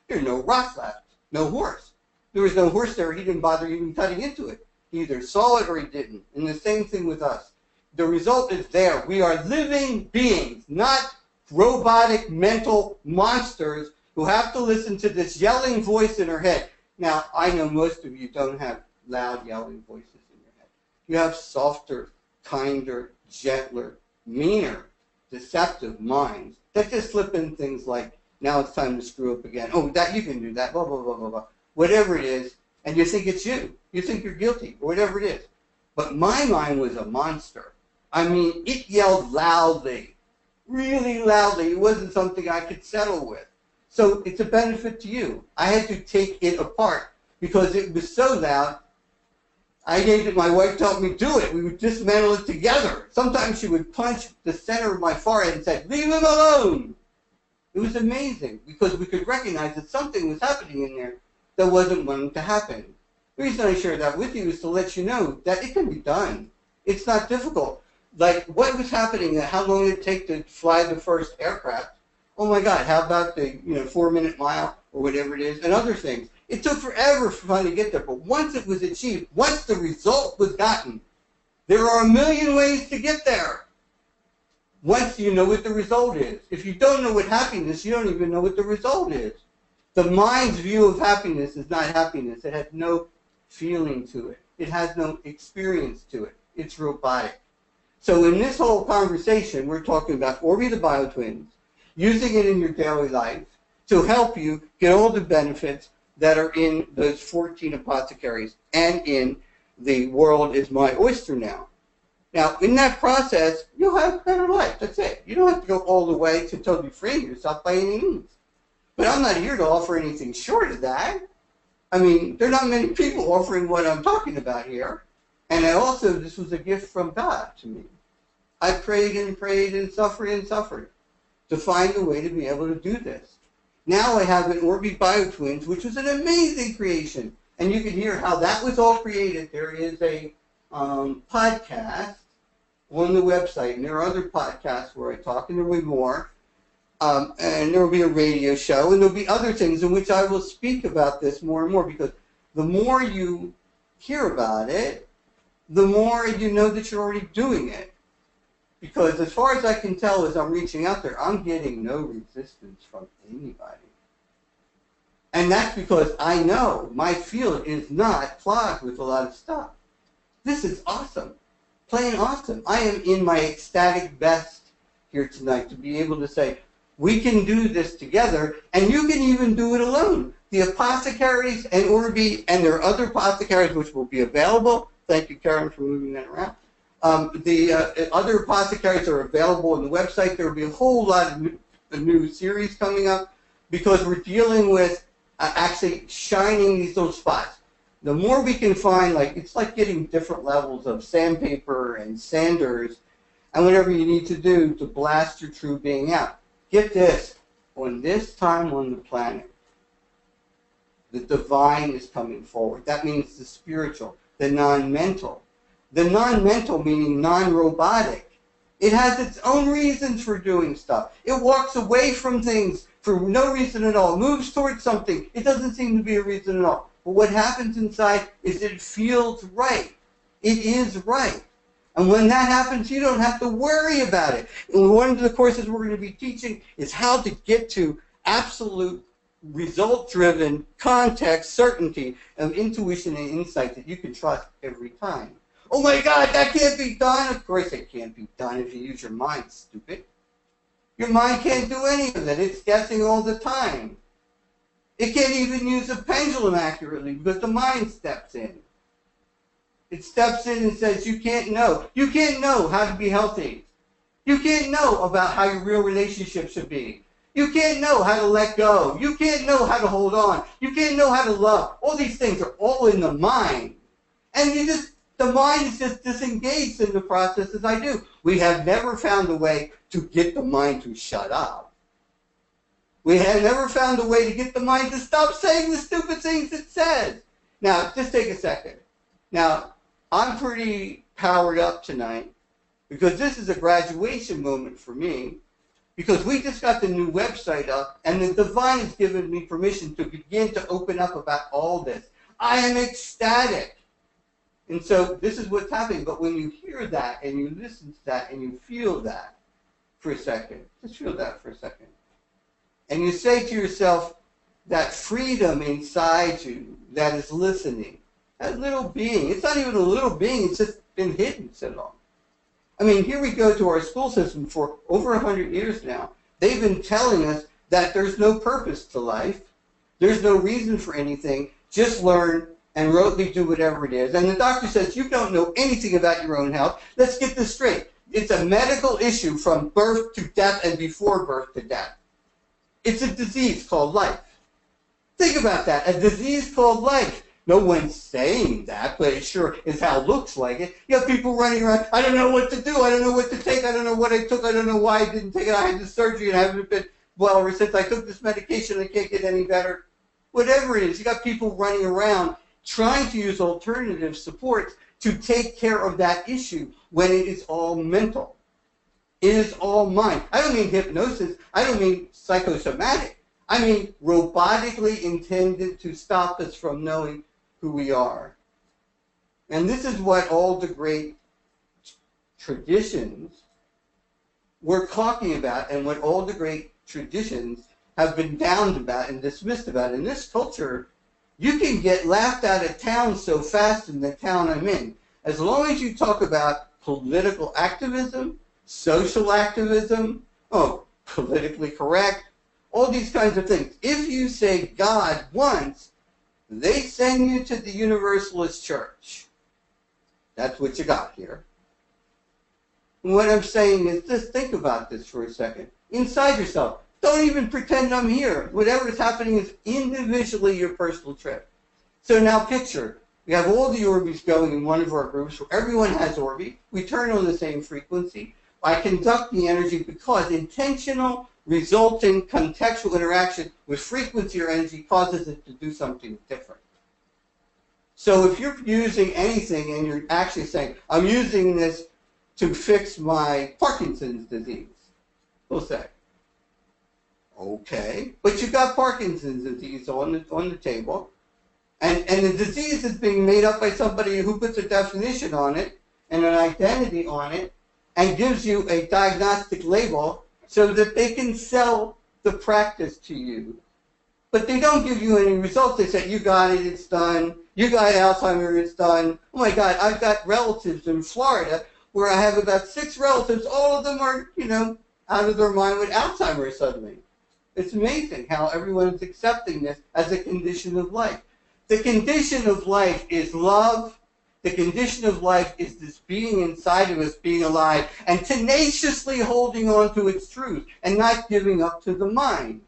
S1: There's no rock left, no horse. There was no horse there, he didn't bother even cutting into it. He either saw it or he didn't. And the same thing with us. The result is there. We are living beings, not robotic mental monsters who have to listen to this yelling voice in our head. Now, I know most of you don't have loud yelling voices in your head. You have softer, kinder, gentler, meaner, deceptive minds that just slip in things like, now it's time to screw up again. Oh, that you can do that, blah, blah, blah, blah, blah. Whatever it is, and you think it's you. You think you're guilty, or whatever it is. But my mind was a monster. I mean, it yelled loudly, really loudly. It wasn't something I could settle with. So it's a benefit to you. I had to take it apart because it was so loud. I named it, my wife taught me do it. We would dismantle it together. Sometimes she would punch the center of my forehead and say, leave him alone. It was amazing because we could recognize that something was happening in there that wasn't wanting to happen. The reason I share that with you is to let you know that it can be done. It's not difficult. Like what was happening, how long did it take to fly the first aircraft? Oh my God, how about the 4-minute mile or whatever it is and other things? It took forever for fun to get there, but once it was achieved, once the result was gotten, there are a million ways to get there. Once you know what the result is. If you don't know what happiness, you don't even know what the result is. The mind's view of happiness is not happiness. It has no feeling to it. It has no experience to it. It's robotic. So in this whole conversation, we're talking about Orbi the BioTwins, using it in your daily life to help you get all the benefits that are in those 14 apothecaries and in the world is my oyster now. Now, in that process, you'll have a better life. That's it. You don't have to go all the way to totally freeing yourself by any means. But I'm not here to offer anything short of that. I mean, there are not many people offering what I'm talking about here. And this was a gift from God to me. I prayed and suffered to find a way to be able to do this. Now I have an Orbi BioTwins, which was an amazing creation. And you can hear how that was all created. There is a podcast on the website, and there are other podcasts where I talk, and there will be more. And there will be a radio show, and there will be other things in which I will speak about this more and more, because the more you hear about it, the more you know that you're already doing it. Because as far as I can tell as I'm reaching out there, I'm getting no resistance from anybody. And that's because I know my field is not clogged with a lot of stuff. This is awesome. Plain awesome. I am in my ecstatic best here tonight to be able to say, we can do this together, and you can even do it alone. The apothecaries and Orbi, and there are other apothecaries which will be available. Thank you, Karen, for moving that around. The other apothecaries are available on the website. There will be a whole lot of new series coming up because we're dealing with actually shining these little spots. The more we can find, it's like getting different levels of sandpaper and sanders and whatever you need to do to blast your true being out. Get this, on this time on the planet, the divine is coming forward. That means the spiritual, the non-mental. The non-mental meaning non-robotic. It has its own reasons for doing stuff. It walks away from things for no reason at all. It moves towards something. It doesn't seem to be a reason at all. But what happens inside is it feels right. It is right. And when that happens, you don't have to worry about it. And one of the courses we're going to be teaching is how to get to absolute result-driven context, certainty of intuition and insight that you can trust every time. Oh my God, that can't be done. Of course it can't be done if you use your mind, stupid. Your mind can't do any of it. It's guessing all the time. It can't even use a pendulum accurately because the mind steps in. It steps in and says, you can't know. You can't know how to be healthy. You can't know about how your real relationship should be. You can't know how to let go. You can't know how to hold on. You can't know how to love. All these things are all in the mind. And the mind is just disengaged in the process as I do. We have never found a way to get the mind to shut up. We have never found a way to get the mind to stop saying the stupid things it says. Now, just take a second. Now, I'm pretty powered up tonight because this is a graduation moment for me because we just got the new website up and the divine has given me permission to begin to open up about all this. I am ecstatic. And so this is what's happening. But when you hear that and you listen to that and you feel that for a second, just feel that for a second. And you say to yourself, that freedom inside you that is listening, that little being, it's not even a little being, it's just been hidden so long. I mean, here we go to our school system for over 100 years now. They've been telling us that there's no purpose to life. There's no reason for anything. Just learn and rotely do whatever it is. And the doctor says, you don't know anything about your own health. Let's get this straight. It's a medical issue from birth to death and before birth to death. It's a disease called life. Think about that, a disease called life. No one's saying that, but it sure is how it looks like it. You have people running around, I don't know what to do, I don't know what to take, I don't know what I took, I don't know why I didn't take it, I had this surgery and I haven't been well ever since I took this medication, I can't get any better. Whatever it is, you got people running around trying to use alternative supports to take care of that issue when it is all mental. It is all mind. I don't mean hypnosis, I don't mean psychosomatic. I mean robotically intended to stop us from knowing who we are. And this is what all the great traditions we're talking about, and what all the great traditions have been downed about and dismissed about. In this culture, you can get laughed out of town so fast in the town I'm in. As long as you talk about political activism, social activism, politically correct, all these kinds of things. If you say God once, they send you to the Universalist Church. That's what you got here. And what I'm saying is just think about this for a second. Inside yourself. Don't even pretend I'm here. Whatever is happening is individually your personal trip. So now picture, we have all the Orbis going in one of our groups where everyone has Orbi. We turn on the same frequency. I conduct the energy because intentional, resulting, contextual interaction with frequency or energy causes it to do something different. So if you're using anything and you're actually saying, I'm using this to fix my Parkinson's disease, we'll say, okay, but you've got Parkinson's disease on the table, and the disease is being made up by somebody who puts a definition on it and an identity on it and gives you a diagnostic label so that they can sell the practice to you. But they don't give you any results. They say, you got it, it's done. You got Alzheimer's, it's done. Oh my God, I've got relatives in Florida where I have about 6 relatives. All of them are, out of their mind with Alzheimer's suddenly. It's amazing how everyone is accepting this as a condition of life. The condition of life is love. The condition of life is this being inside of us, being alive, and tenaciously holding on to its truth and not giving up to the mind.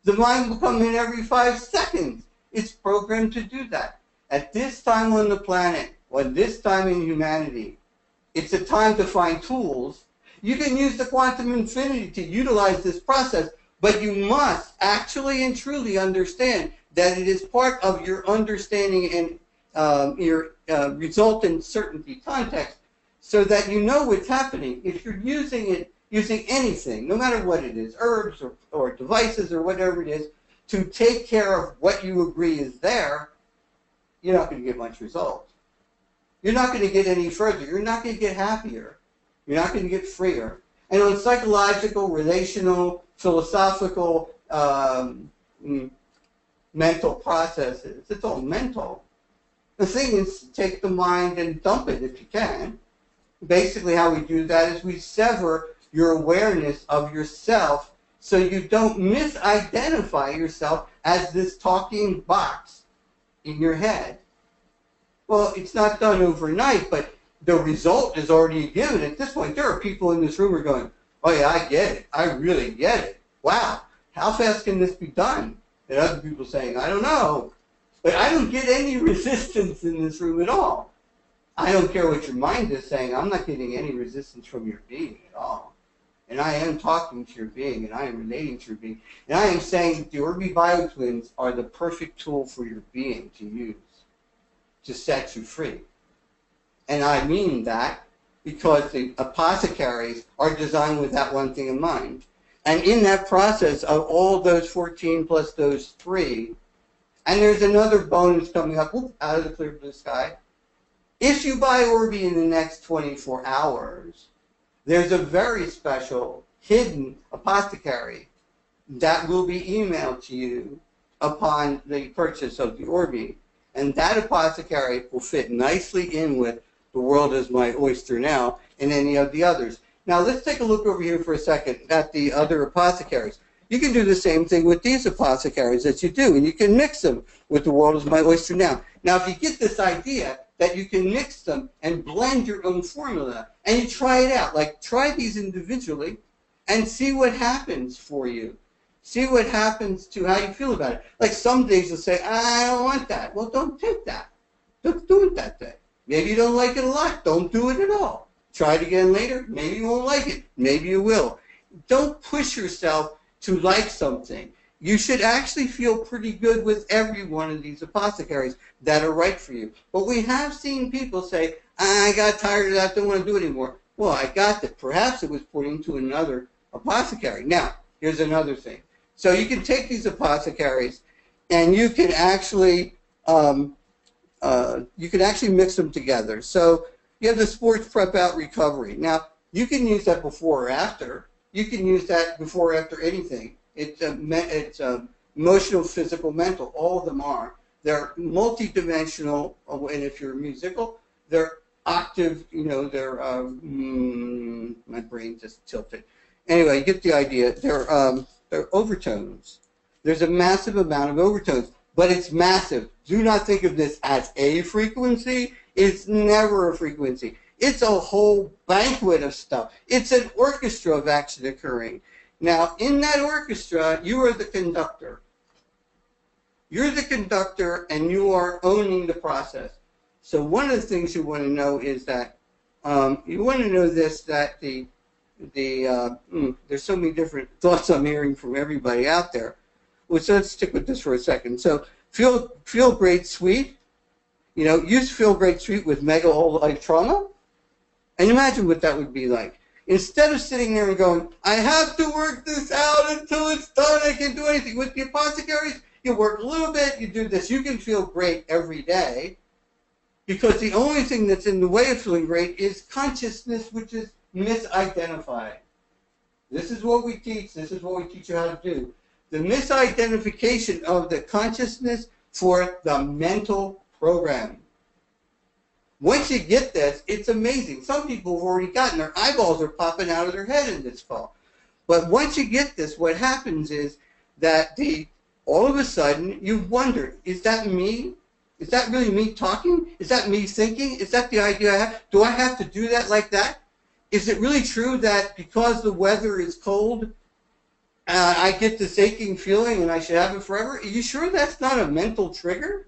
S1: The mind will come in every 5 seconds. It's programmed to do that. At this time on the planet, or this time in humanity, it's a time to find tools. You can use the quantum infinity to utilize this process, but you must actually and truly understand that it is part of your understanding and your resultant certainty context so that you know what's happening. If you're using anything, no matter what it is, herbs or devices or whatever it is, to take care of what you agree is there, you're not going to get much result. You're not going to get any further. You're not going to get happier. You're not going to get freer. And on psychological, relational, philosophical, mental processes, it's all mental. The thing is, take the mind and dump it if you can. Basically how we do that is we sever your awareness of yourself so you don't misidentify yourself as this talking box in your head. Well, it's not done overnight, but the result is already given. At this point, there are people in this room who are going, oh yeah, I get it. I really get it. Wow, how fast can this be done? And other people saying, I don't know. But I don't get any resistance in this room at all. I don't care what your mind is saying. I'm not getting any resistance from your being at all. And I am talking to your being, and I am relating to your being. And I am saying that the Orbi Biotwins are the perfect tool for your being to use to set you free. And I mean that because the apothecaries are designed with that one thing in mind. And in that process of all those 14 plus those 3, and there's another bonus coming up out of the clear blue sky. If you buy Orbi in the next 24 hours, there's a very special hidden apothecary that will be emailed to you upon the purchase of the Orbi. And that apothecary will fit nicely in with the world is my oyster now and any of the others. Now let's take a look over here for a second at the other apothecaries. You can do the same thing with these apothecaries that you do, and you can mix them with the world is my oyster now. Now if you get this idea, that you can mix them and blend your own formula. And you try it out. Like, try these individually and see what happens for you. See what happens to how you feel about it. Like, some days you'll say, I don't want that. Well, don't take that. Don't do it that day. Maybe you don't like it a lot. Don't do it at all. Try it again later. Maybe you won't like it. Maybe you will. Don't push yourself to like something. You should actually feel pretty good with every one of these apothecaries that are right for you. But we have seen people say, I got tired of that, don't want to do it anymore. Well, I got that. Perhaps it was pointing to another apothecary. Now, here's another thing. So you can take these apothecaries and you can actually mix them together. So you have the sports prep out recovery. Now, you can use that before or after. You can use that before or after anything. It's emotional, physical, mental. All of them are. They're multidimensional, and if you're musical, they're octave. You know, they're my brain just tilted. Anyway, you get the idea. They're overtones. There's a massive amount of overtones, but it's massive. Do not think of this as a frequency. It's never a frequency. It's a whole banquet of stuff. It's an orchestra of action occurring. Now, in that orchestra, you are the conductor. You're the conductor, and you are owning the process. So one of the things you want to know is that you want to know this, that there's so many different thoughts I'm hearing from everybody out there. Well, so let's stick with this for a second. So feel great, sweet. You know, use feel great, sweet with mega whole life trauma. And imagine what that would be like. Instead of sitting there and going, I have to work this out until it's done, I can't do anything. With the apothecaries, you work a little bit, you do this. You can feel great every day because the only thing that's in the way of feeling great is consciousness, which is misidentified. This is what we teach. This is what we teach you how to do. The misidentification of the consciousness for the mental program. Once you get this, it's amazing. Some people have already gotten their eyeballs are popping out of their head in this fall. But once you get this, what happens is that all of a sudden you wonder, is that me? Is that really me talking? Is that me thinking? Is that the idea I have? Do I have to do that like that? Is it really true that because the weather is cold, I get this aching feeling and I should have it forever? Are you sure that's not a mental trigger?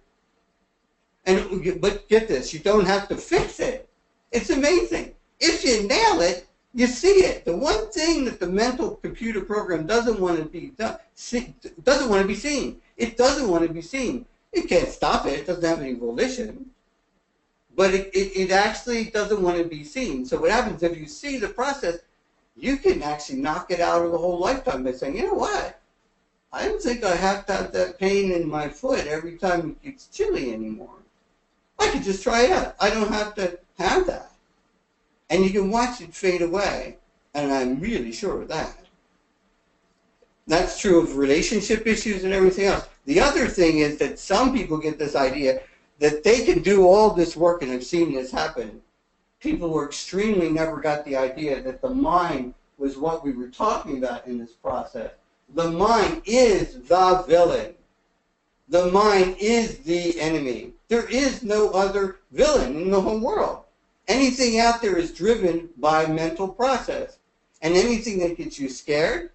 S1: But get this, you don't have to fix it. It's amazing. If you nail it, you see it. The one thing that the mental computer program doesn't want to be seen. It doesn't want to be seen. It can't stop it. It doesn't have any volition. But it actually doesn't want to be seen. So what happens if you see the process, you can actually knock it out of the whole lifetime by saying, you know what? I don't think I have to have that pain in my foot every time it gets chilly anymore. I could just try it out. I don't have to have that. And you can watch it fade away, and I'm really sure of that. That's true of relationship issues and everything else. The other thing is that some people get this idea that they can do all this work, and I've seen this happen. People who extremely never got the idea that the mind was what we were talking about in this process. The mind is the villain. The mind is the enemy. There is no other villain in the whole world. Anything out there is driven by mental process. And anything that gets you scared,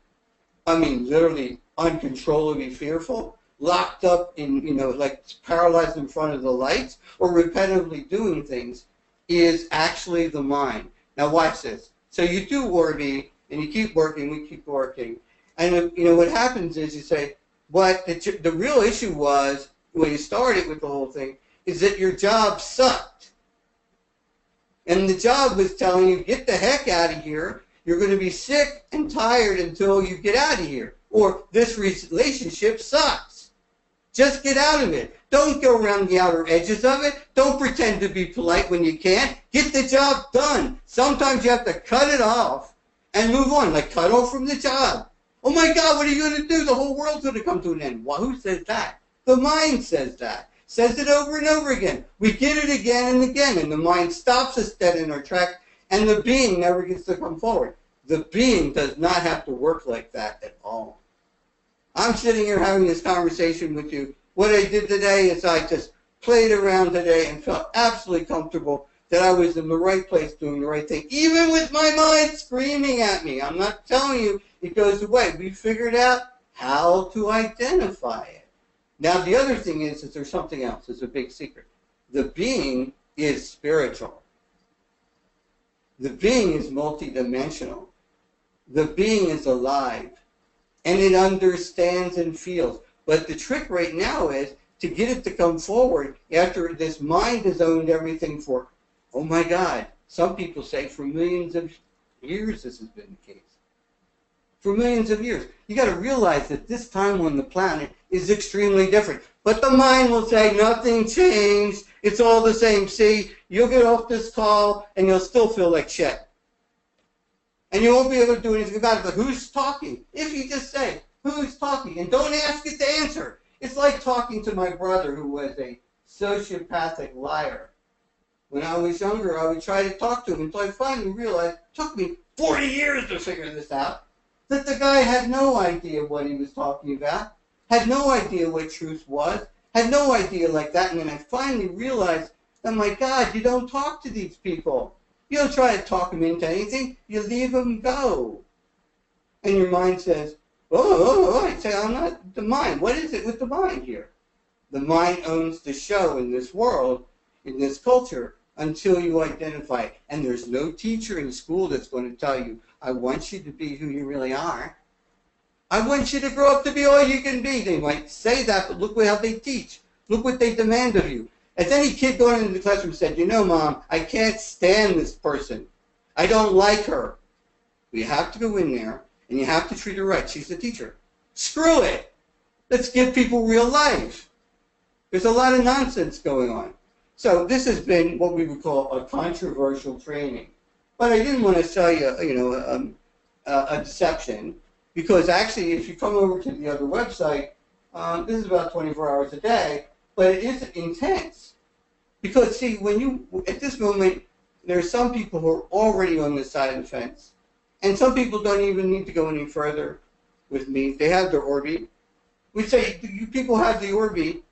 S1: I mean literally uncontrollably fearful, locked up in, like paralyzed in front of the lights, or repetitively doing things, is actually the mind. Now watch this. So you do worry, and you keep working, we keep working. And what happens is you say, what the real issue was, when you started with the whole thing, is that your job sucked. And the job was telling you, get the heck out of here. You're going to be sick and tired until you get out of here. Or this relationship sucks. Just get out of it. Don't go around the outer edges of it. Don't pretend to be polite when you can't. Get the job done. Sometimes you have to cut it off and move on, like cut off from the job. Oh my God, what are you going to do? The whole world's going to come to an end. Well, who says that? The mind says that. Says it over and over again. We get it again and again, and the mind stops us dead in our tracks, and the being never gets to come forward. The being does not have to work like that at all. I'm sitting here having this conversation with you. What I did today is I just played around today and felt absolutely comfortable that I was in the right place doing the right thing, even with my mind screaming at me. I'm not telling you it goes away. We figured out how to identify it. Now, the other thing is that there's something else. It's a big secret. The being is spiritual. The being is multidimensional. The being is alive. And it understands and feels. But the trick right now is to get it to come forward after this mind has owned everything for, oh my God, some people say for millions of years this has been the case. For millions of years. You got to realize that this time on the planet is extremely different. But the mind will say nothing changed. It's all the same. See, you'll get off this call and you'll still feel like shit. And you won't be able to do anything about it. But who's talking? If you just say, who's talking? And don't ask it to answer. It's like talking to my brother who was a sociopathic liar. When I was younger, I would try to talk to him until I finally realized it took me 40 years to figure this out, that the guy had no idea what he was talking about, had no idea what truth was, had no idea like that. And then I finally realized, oh my God, you don't talk to these people. You don't try to talk them into anything. You leave them go. And your mind says, I say, I'm not the mind. What is it with the mind here? The mind owns the show in this world, in this culture, until you identify it. And there's no teacher in school that's going to tell you, I want you to be who you really are. I want you to grow up to be all you can be. They might say that, but look how they teach. Look what they demand of you. As any kid going into the classroom said, you know, Mom, I can't stand this person. I don't like her. You have to go in there, and you have to treat her right. She's the teacher. Screw it. Let's give people real life. There's a lot of nonsense going on. So this has been what we would call a controversial training. But I didn't want to tell you, a deception, because actually, if you come over to the other website, this is about 24 hours a day, but it is intense. Because, see, at this moment, there are some people who are already on this side of the fence, and some people don't even need to go any further with me. They have their Orbi. We say, you people have the Orbi.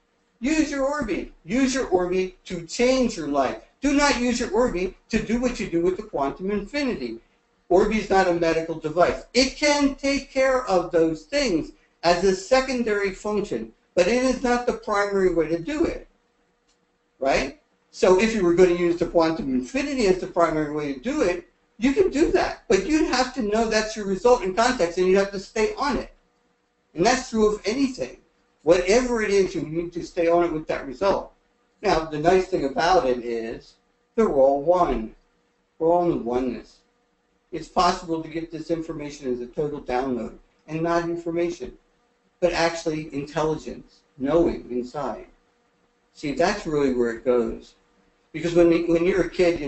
S1: Use your Orbi. Use your Orbi to change your life. Do not use your Orbi to do what you do with the quantum infinity. Orbi is not a medical device. It can take care of those things as a secondary function, but it is not the primary way to do it, right? So if you were going to use the quantum infinity as the primary way to do it, you can do that, but you'd have to know that's your result in context, and you'd have to stay on it. And that's true of anything. Whatever it is, you need to stay on it with that result. Now, the nice thing about it is they're all one. We're all in oneness. It's possible to get this information as a total download, and not information, but actually intelligence, knowing inside. See, that's really where it goes. Because when you're a kid,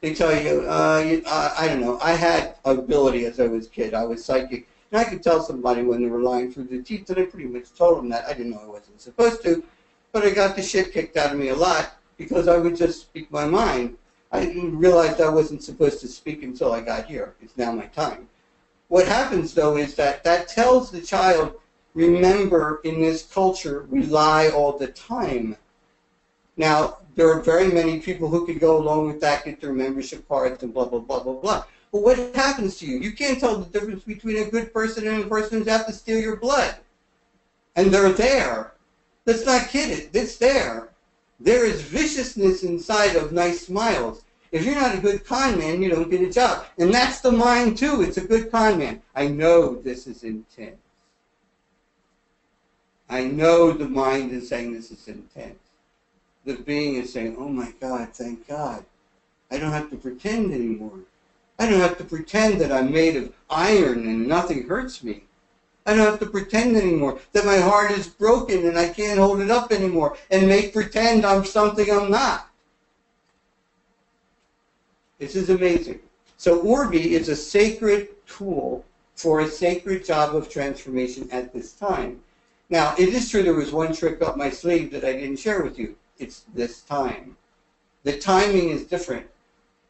S1: they tell you, I don't know, I had ability as I was a kid. I was psychic. And I could tell somebody when they were lying through their teeth, and I pretty much told them that. I didn't know I wasn't supposed to, but I got the shit kicked out of me a lot because I would just speak my mind. I didn't realize I wasn't supposed to speak until I got here. It's now my time. What happens, though, is that tells the child, remember, in this culture, we lie all the time. Now, there are very many people who could go along with that, get their membership cards and blah, blah, blah, blah, blah. But what happens to you? You can't tell the difference between a good person and a person who's out to steal your blood. And they're there. Let's not kid it. It's there. There is viciousness inside of nice smiles. If you're not a good con man, you don't get a job. And that's the mind, too. It's a good con man. I know this is intense. I know the mind is saying this is intense. The being is saying, oh my God, thank God. I don't have to pretend anymore. I don't have to pretend that I'm made of iron and nothing hurts me. I don't have to pretend anymore that my heart is broken and I can't hold it up anymore and make pretend I'm something I'm not. This is amazing. So Orbi is a sacred tool for a sacred job of transformation at this time. Now, it is true there was one trick up my sleeve that I didn't share with you. It's this time. The timing is different.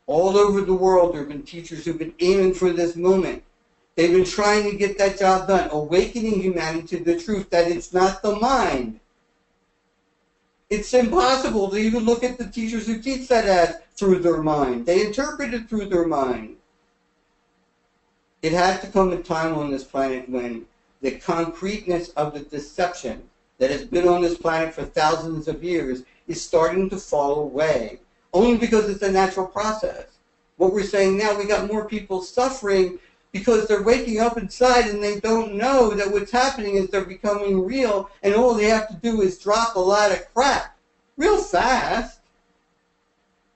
S1: All over the world, there have been teachers who've been aiming for this moment. They've been trying to get that job done, awakening humanity to the truth that it's not the mind. It's impossible to even look at the teachers who teach that as through their mind. They interpret it through their mind. It had to come a time on this planet when the concreteness of the deception that has been on this planet for thousands of years is starting to fall away, only because it's a natural process. What we're saying now, we got more people suffering because they're waking up inside and they don't know that what's happening is they're becoming real, and all they have to do is drop a lot of crap real fast.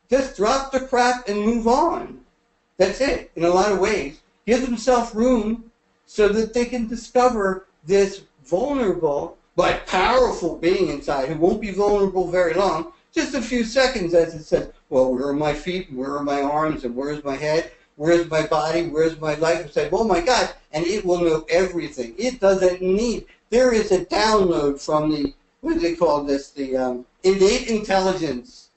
S1: Just drop the crap and move on. That's it, in a lot of ways. Give themselves room so that they can discover this vulnerable but powerful being inside who won't be vulnerable very long, just a few seconds, as it says, well, where are my feet, where are my arms, and where's my head, where's my body, where's my life? And say, oh my God, and it will know everything. It doesn't need, there is a download from the, what do they call this, the innate intelligence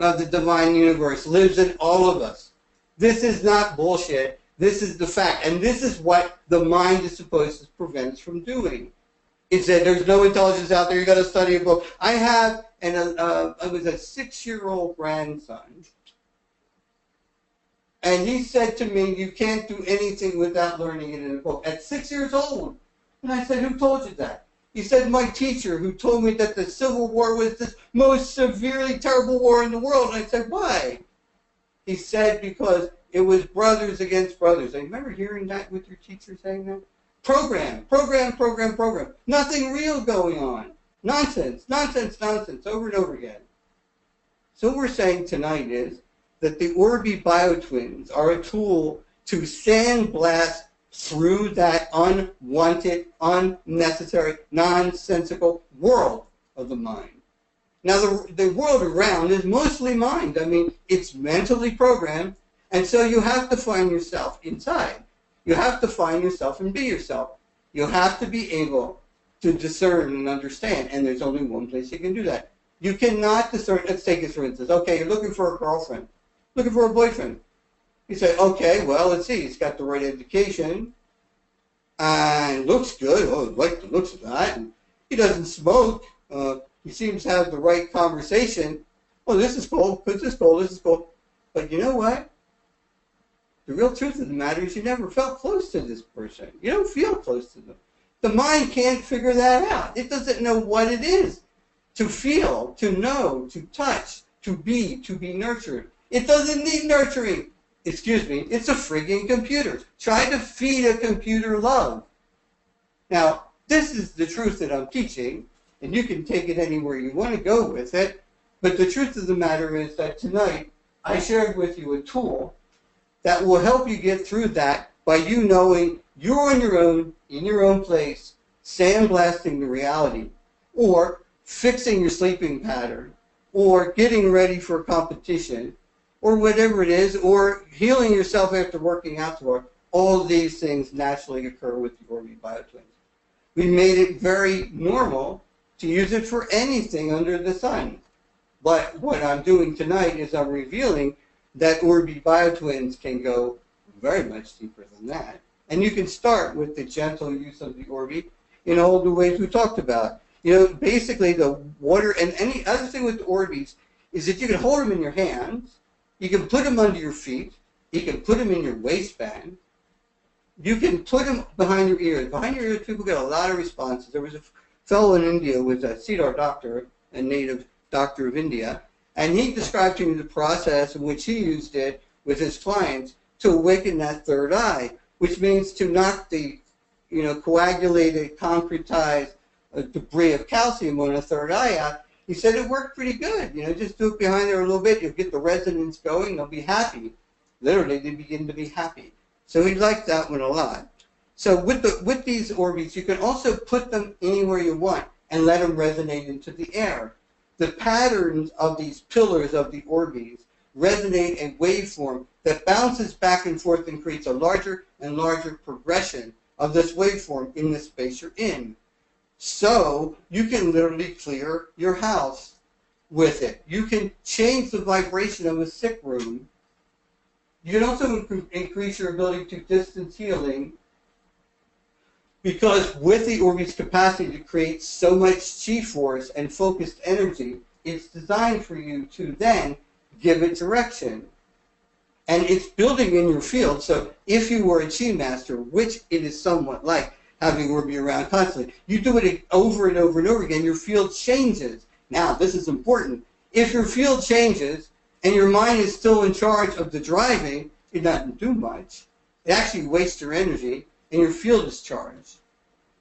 S1: of the divine universe lives in all of us. This is not bullshit. This is the fact. And this is what the mind is supposed to prevent us from doing. It said there's no intelligence out there. You got to study a book. I have, I was a 6-year-old grandson. And he said to me, you can't do anything without learning it in a book. At 6 years old. And I said, who told you that? He said, my teacher, who told me that the Civil War was the most severely terrible war in the world. And I said, why? He said, because it was brothers against brothers. I remember hearing that with your teacher saying that. Program, program, program, program. Nothing real going on. Nonsense, nonsense, nonsense, over and over again. So what we're saying tonight is that the Orbi biotwins are a tool to sandblast through that unwanted, unnecessary, nonsensical world of the mind. Now, the world around is mostly mind. I mean, it's mentally programmed, and so you have to find yourself inside. You have to find yourself and be yourself. You have to be able to discern and understand, and there's only one place you can do that. You cannot discern. Let's take this for instance. Okay, you're looking for a girlfriend, looking for a boyfriend. You say, okay, well, let's see. He's got the right education, and looks good. Oh, I like the looks of that. And he doesn't smoke. He seems to have the right conversation. Oh, this is cool. This is cool. This is cool. But you know what? The real truth of the matter is you never felt close to this person. You don't feel close to them. The mind can't figure that out. It doesn't know what it is to feel, to know, to touch, to be nurtured. It doesn't need nurturing. Excuse me, it's a frigging computer. Try to feed a computer love. Now, this is the truth that I'm teaching, and you can take it anywhere you want to go with it, but the truth of the matter is that tonight I shared with you a tool that will help you get through that by you knowing you're on your own, in your own place, sandblasting the reality, or fixing your sleeping pattern, or getting ready for a competition, or whatever it is, or healing yourself after working out to work. All of these things naturally occur with the Orbi biotwins. We made it very normal to use it for anything under the sun. But what I'm doing tonight is I'm revealing that Orbi biotwins can go very much deeper than that. And you can start with the gentle use of the Orbi in all the ways we talked about. You know, basically the water, and any other thing with the Orbis is that you can hold them in your hands, you can put them under your feet, you can put them in your waistband, you can put them behind your ears. Behind your ears, people get a lot of responses. There was a fellow in India who was a Cedar doctor, a native doctor of India, and he described to me the process in which he used it with his clients to awaken that third eye, which means to knock the, coagulated, concretized debris of calcium on a third eye out. He said it worked pretty good. Just do it behind there a little bit. You'll get the resonance going. They'll be happy. Literally, they begin to be happy. So he liked that one a lot. So with these Orbis, you can also put them anywhere you want and let them resonate into the air. The patterns of these pillars of the Orbis resonate a waveform that bounces back and forth and creates a larger and larger progression of this waveform in the space you're in. So you can literally clear your house with it. You can change the vibration of a sick room. You can also increase your ability to distance healing. Because with the Orbi's capacity to create so much chi force and focused energy, it's designed for you to then give it direction. And it's building in your field, so if you were a chi master, which it is somewhat like, having Orbi around constantly, you do it over and over and over again, your field changes. Now, this is important. If your field changes and your mind is still in charge of the driving, it doesn't do much. It actually wastes your energy, and your field is charged.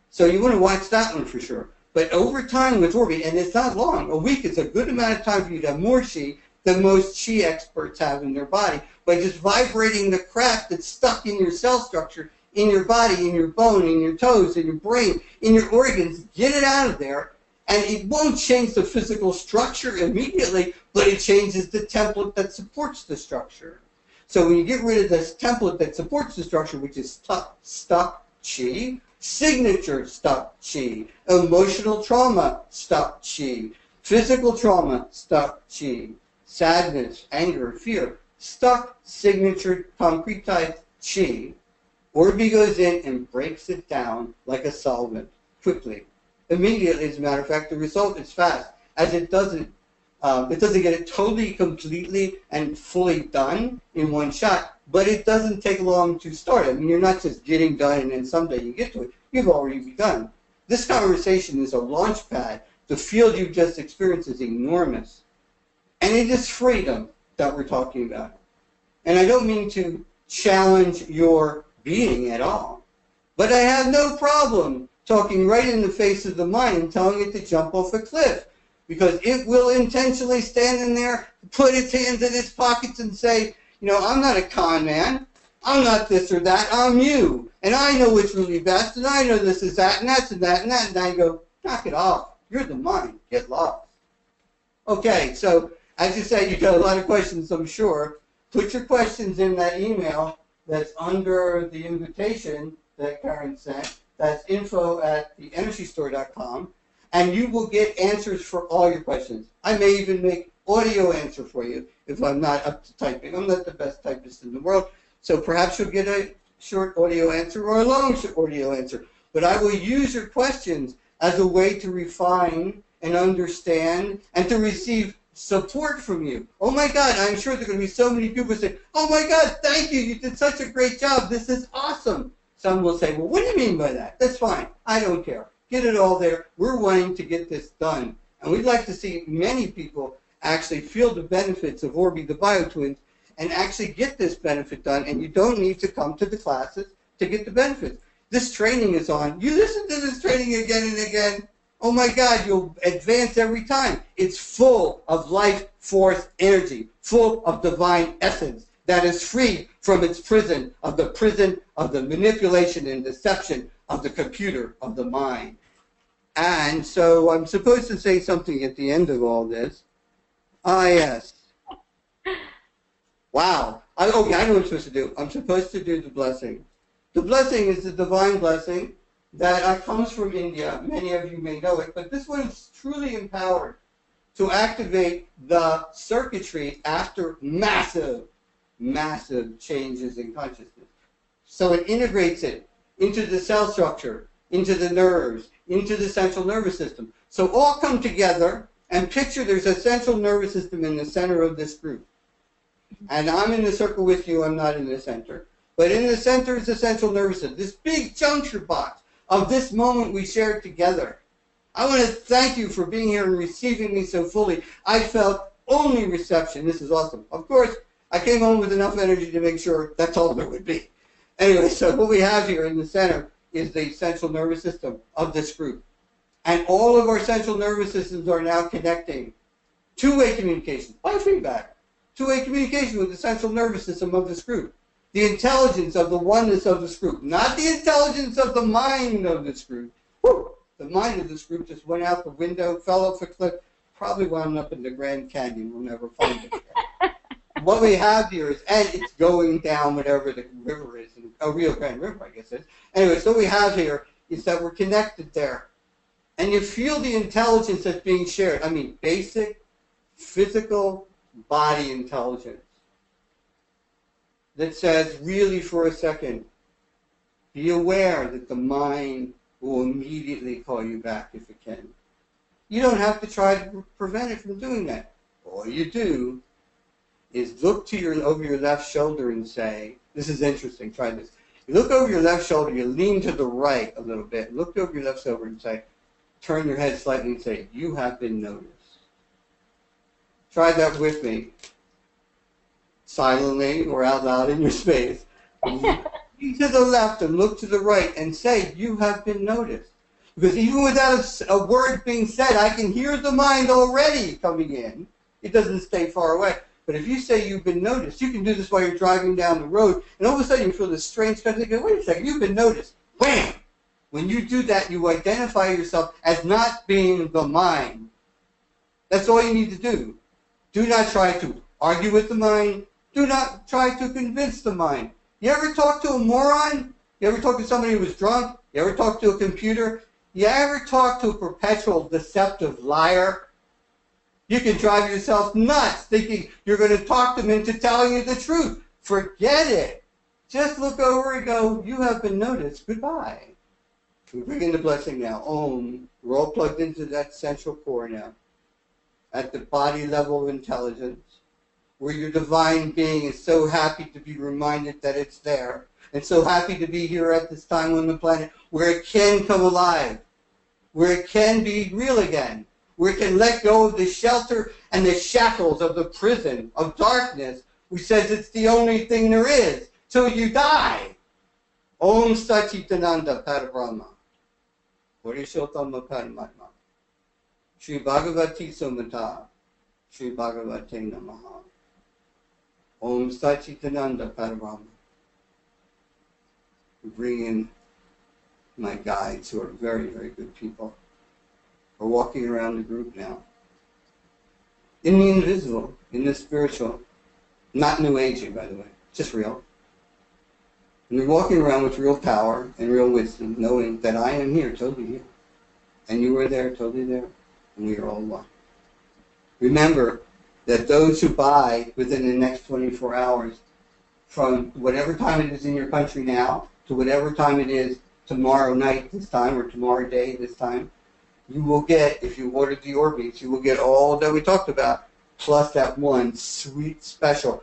S1: So you want to watch that one for sure. But over time with Orbi, and it's not long, a week is a good amount of time for you to have more chi than most chi experts have in their body, by just vibrating the crap that's stuck in your cell structure, in your body, in your bone, in your toes, in your brain, in your organs. Get it out of there. And it won't change the physical structure immediately, but it changes the template that supports the structure. So when you get rid of this template that supports the structure, which is stuck chi, signature stuck chi, emotional trauma stuck chi, physical trauma stuck chi, sadness, anger, fear, stuck signature concretized chi, Orbi goes in and breaks it down like a solvent quickly. Immediately, as a matter of fact, the result is fast, as it doesn't get it totally, completely, and fully done in one shot, but it doesn't take long to start. I mean, you're not just getting done and then someday you get to it. You've already begun. This conversation is a launch pad. The field you've just experienced is enormous. And it is freedom that we're talking about. And I don't mean to challenge your being at all, but I have no problem talking right in the face of the mind and telling it to jump off a cliff, because it will intentionally stand in there, put its hands in its pockets and say, you know, I'm not a con man, I'm not this or that, I'm you, and I know what's really best, and I know this is that, and that's and that, and that, and I go, knock it off, you're the mind, get lost. Okay, so as you said, you got a lot of questions, I'm sure. Put your questions in that email that's under the invitation that Karen sent. That's info@theenergystore.com, and you will get answers for all your questions. I may even make audio answer for you if I'm not up to typing. I'm not the best typist in the world, so perhaps you'll get a short audio answer or a long audio answer. But I will use your questions as a way to refine and understand and to receive support from you. Oh my God, I'm sure there are going to be so many people saying, oh my God, thank you, you did such a great job, this is awesome. Some will say, well, what do you mean by that? That's fine, I don't care. Get it all there. We're wanting to get this done. And we'd like to see many people actually feel the benefits of Orbi the BioTwins and actually get this benefit done, and you don't need to come to the classes to get the benefits. This training is on. You listen to this training again and again. Oh my God, you'll advance every time. It's full of life force energy, full of divine essence that is free from its prison of the manipulation and deception of the computer of the mind. And so I'm supposed to say something at the end of all this. Ah, yes. Wow. Okay, I know what I'm supposed to do. I'm supposed to do the blessing. The blessing is the divine blessing that comes from India. Many of you may know it, but this one is truly empowered to activate the circuitry after massive, massive changes in consciousness. So it integrates it into the cell structure, into the nerves, into the central nervous system. So all come together, and picture there's a central nervous system in the center of this group. And I'm in the circle with you, I'm not in the center. But in the center is the central nervous system, this big juncture box of this moment we shared together. I want to thank you for being here and receiving me so fully. I felt only reception. This is awesome. Of course, I came home with enough energy to make sure that's all there would be. Anyway, so what we have here in the center is the central nervous system of this group. And all of our central nervous systems are now connecting. Two-way communication, biofeedback. Two-way communication with the central nervous system of this group. The intelligence of the oneness of this group, not the intelligence of the mind of this group. Woo! The mind of this group just went out the window, fell off a cliff, probably wound up in the Grand Canyon. We'll never find it again. What we have here is, and it's going down whatever the river is, Rio Grande River, I guess it is. Anyway, so what we have here is that we're connected there. And you feel the intelligence that's being shared. I mean, basic, physical, body intelligence that says, really for a second, Be aware that the mind will immediately call you back if it can. You don't have to try to prevent it from doing that. All you do is look to over your left shoulder and say, this is interesting, try this. You look over your left shoulder, you lean to the right a little bit, look over your left shoulder and say, turn your head slightly and say, you have been noticed. Try that with me, silently or out loud in your space. Look to the left and look to the right and say, you have been noticed. Because even without a word being said, I can hear the mind already coming in. It doesn't stay far away. But if you say you've been noticed, you can do this while you're driving down the road, and all of a sudden you feel this strange kind of thing. Wait a second, you've been noticed. Wham! When you do that, you identify yourself as not being the mind. That's all you need to do. Do not try to argue with the mind. Do not try to convince the mind. You ever talk to a moron? You ever talk to somebody who was drunk? You ever talk to a computer? You ever talk to a perpetual deceptive liar? You can drive yourself nuts thinking you're going to talk them into telling you the truth. Forget it. Just look over and go, you have been noticed. Goodbye. We bring in the blessing now. Om. We're all plugged into that central core now. At the body level of intelligence. Where your divine being is so happy to be reminded that it's there. And so happy to be here at this time on the planet. Where it can come alive. Where it can be real again. Where it can let go of the shelter and the shackles of the prison of darkness, which says it's the only thing there is, till you die. Om Sachitananda Parabrahma. Purishottama Paramatma. Sri Bhagavati Sumata. Sri Bhagavate Namaha. Om Sachitananda Parabrahma. We bring in my guides who are very, very good people. We're walking around the group now. In the invisible, in the spiritual, not New Agey, by the way, just real. And we're walking around with real power and real wisdom, knowing that I am here, totally here. And you are there, totally there. And we are all one. Remember that those who buy within the next 24 hours, from whatever time it is in your country now, to whatever time it is tomorrow night this time, or tomorrow day this time, you will get, if you order the Orbeez, you will get all that we talked about, plus that one sweet special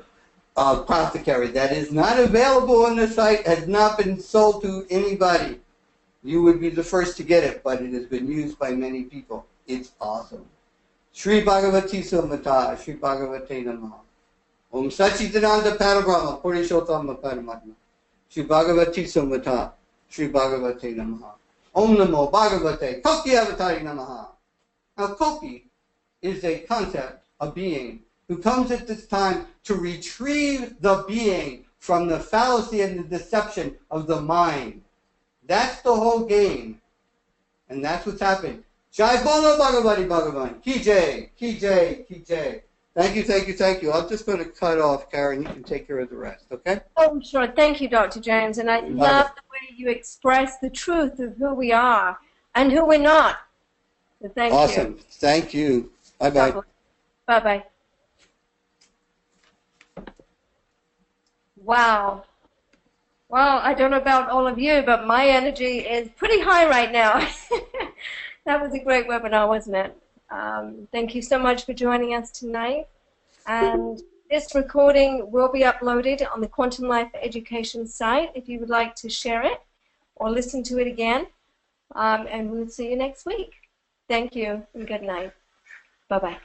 S1: apothecary that is not available on the site, has not been sold to anybody. You would be the first to get it, but it has been used by many people. It's awesome. Sri Bhagavati Sumata, Sri Bhagavate Namaha. Om Sachidananda Parabrahma, Purishottama Paramatma. Sri Bhagavati Sumata, Sri Bhagavate Namaha. Om Namo Bhagavate Koki Avatari Namaha. Now, Koki is a concept, a being, who comes at this time to retrieve the being from the fallacy and the deception of the mind. That's the whole game. And that's what's happened. Jai Bolo Bhagavati Bhagavan. Ki Jai, Ki Jai, Ki Jai. Thank you, thank you, thank you. I'm just going to cut off, Karen. You can take care of the rest, okay?
S2: Oh, sure. Thank you, Dr. James. And I love the way you express the truth of who we are and who we're not. So thank you.
S1: Awesome. Thank you. Bye-bye.
S2: Bye-bye. Wow. Well, I don't know about all of you, but my energy is pretty high right now. That was a great webinar, wasn't it? Thank you so much for joining us tonight. And this recording will be uploaded on the Quantum Life Education site if you would like to share it or listen to it again. And we'll see you next week. Thank you and good night. Bye-bye.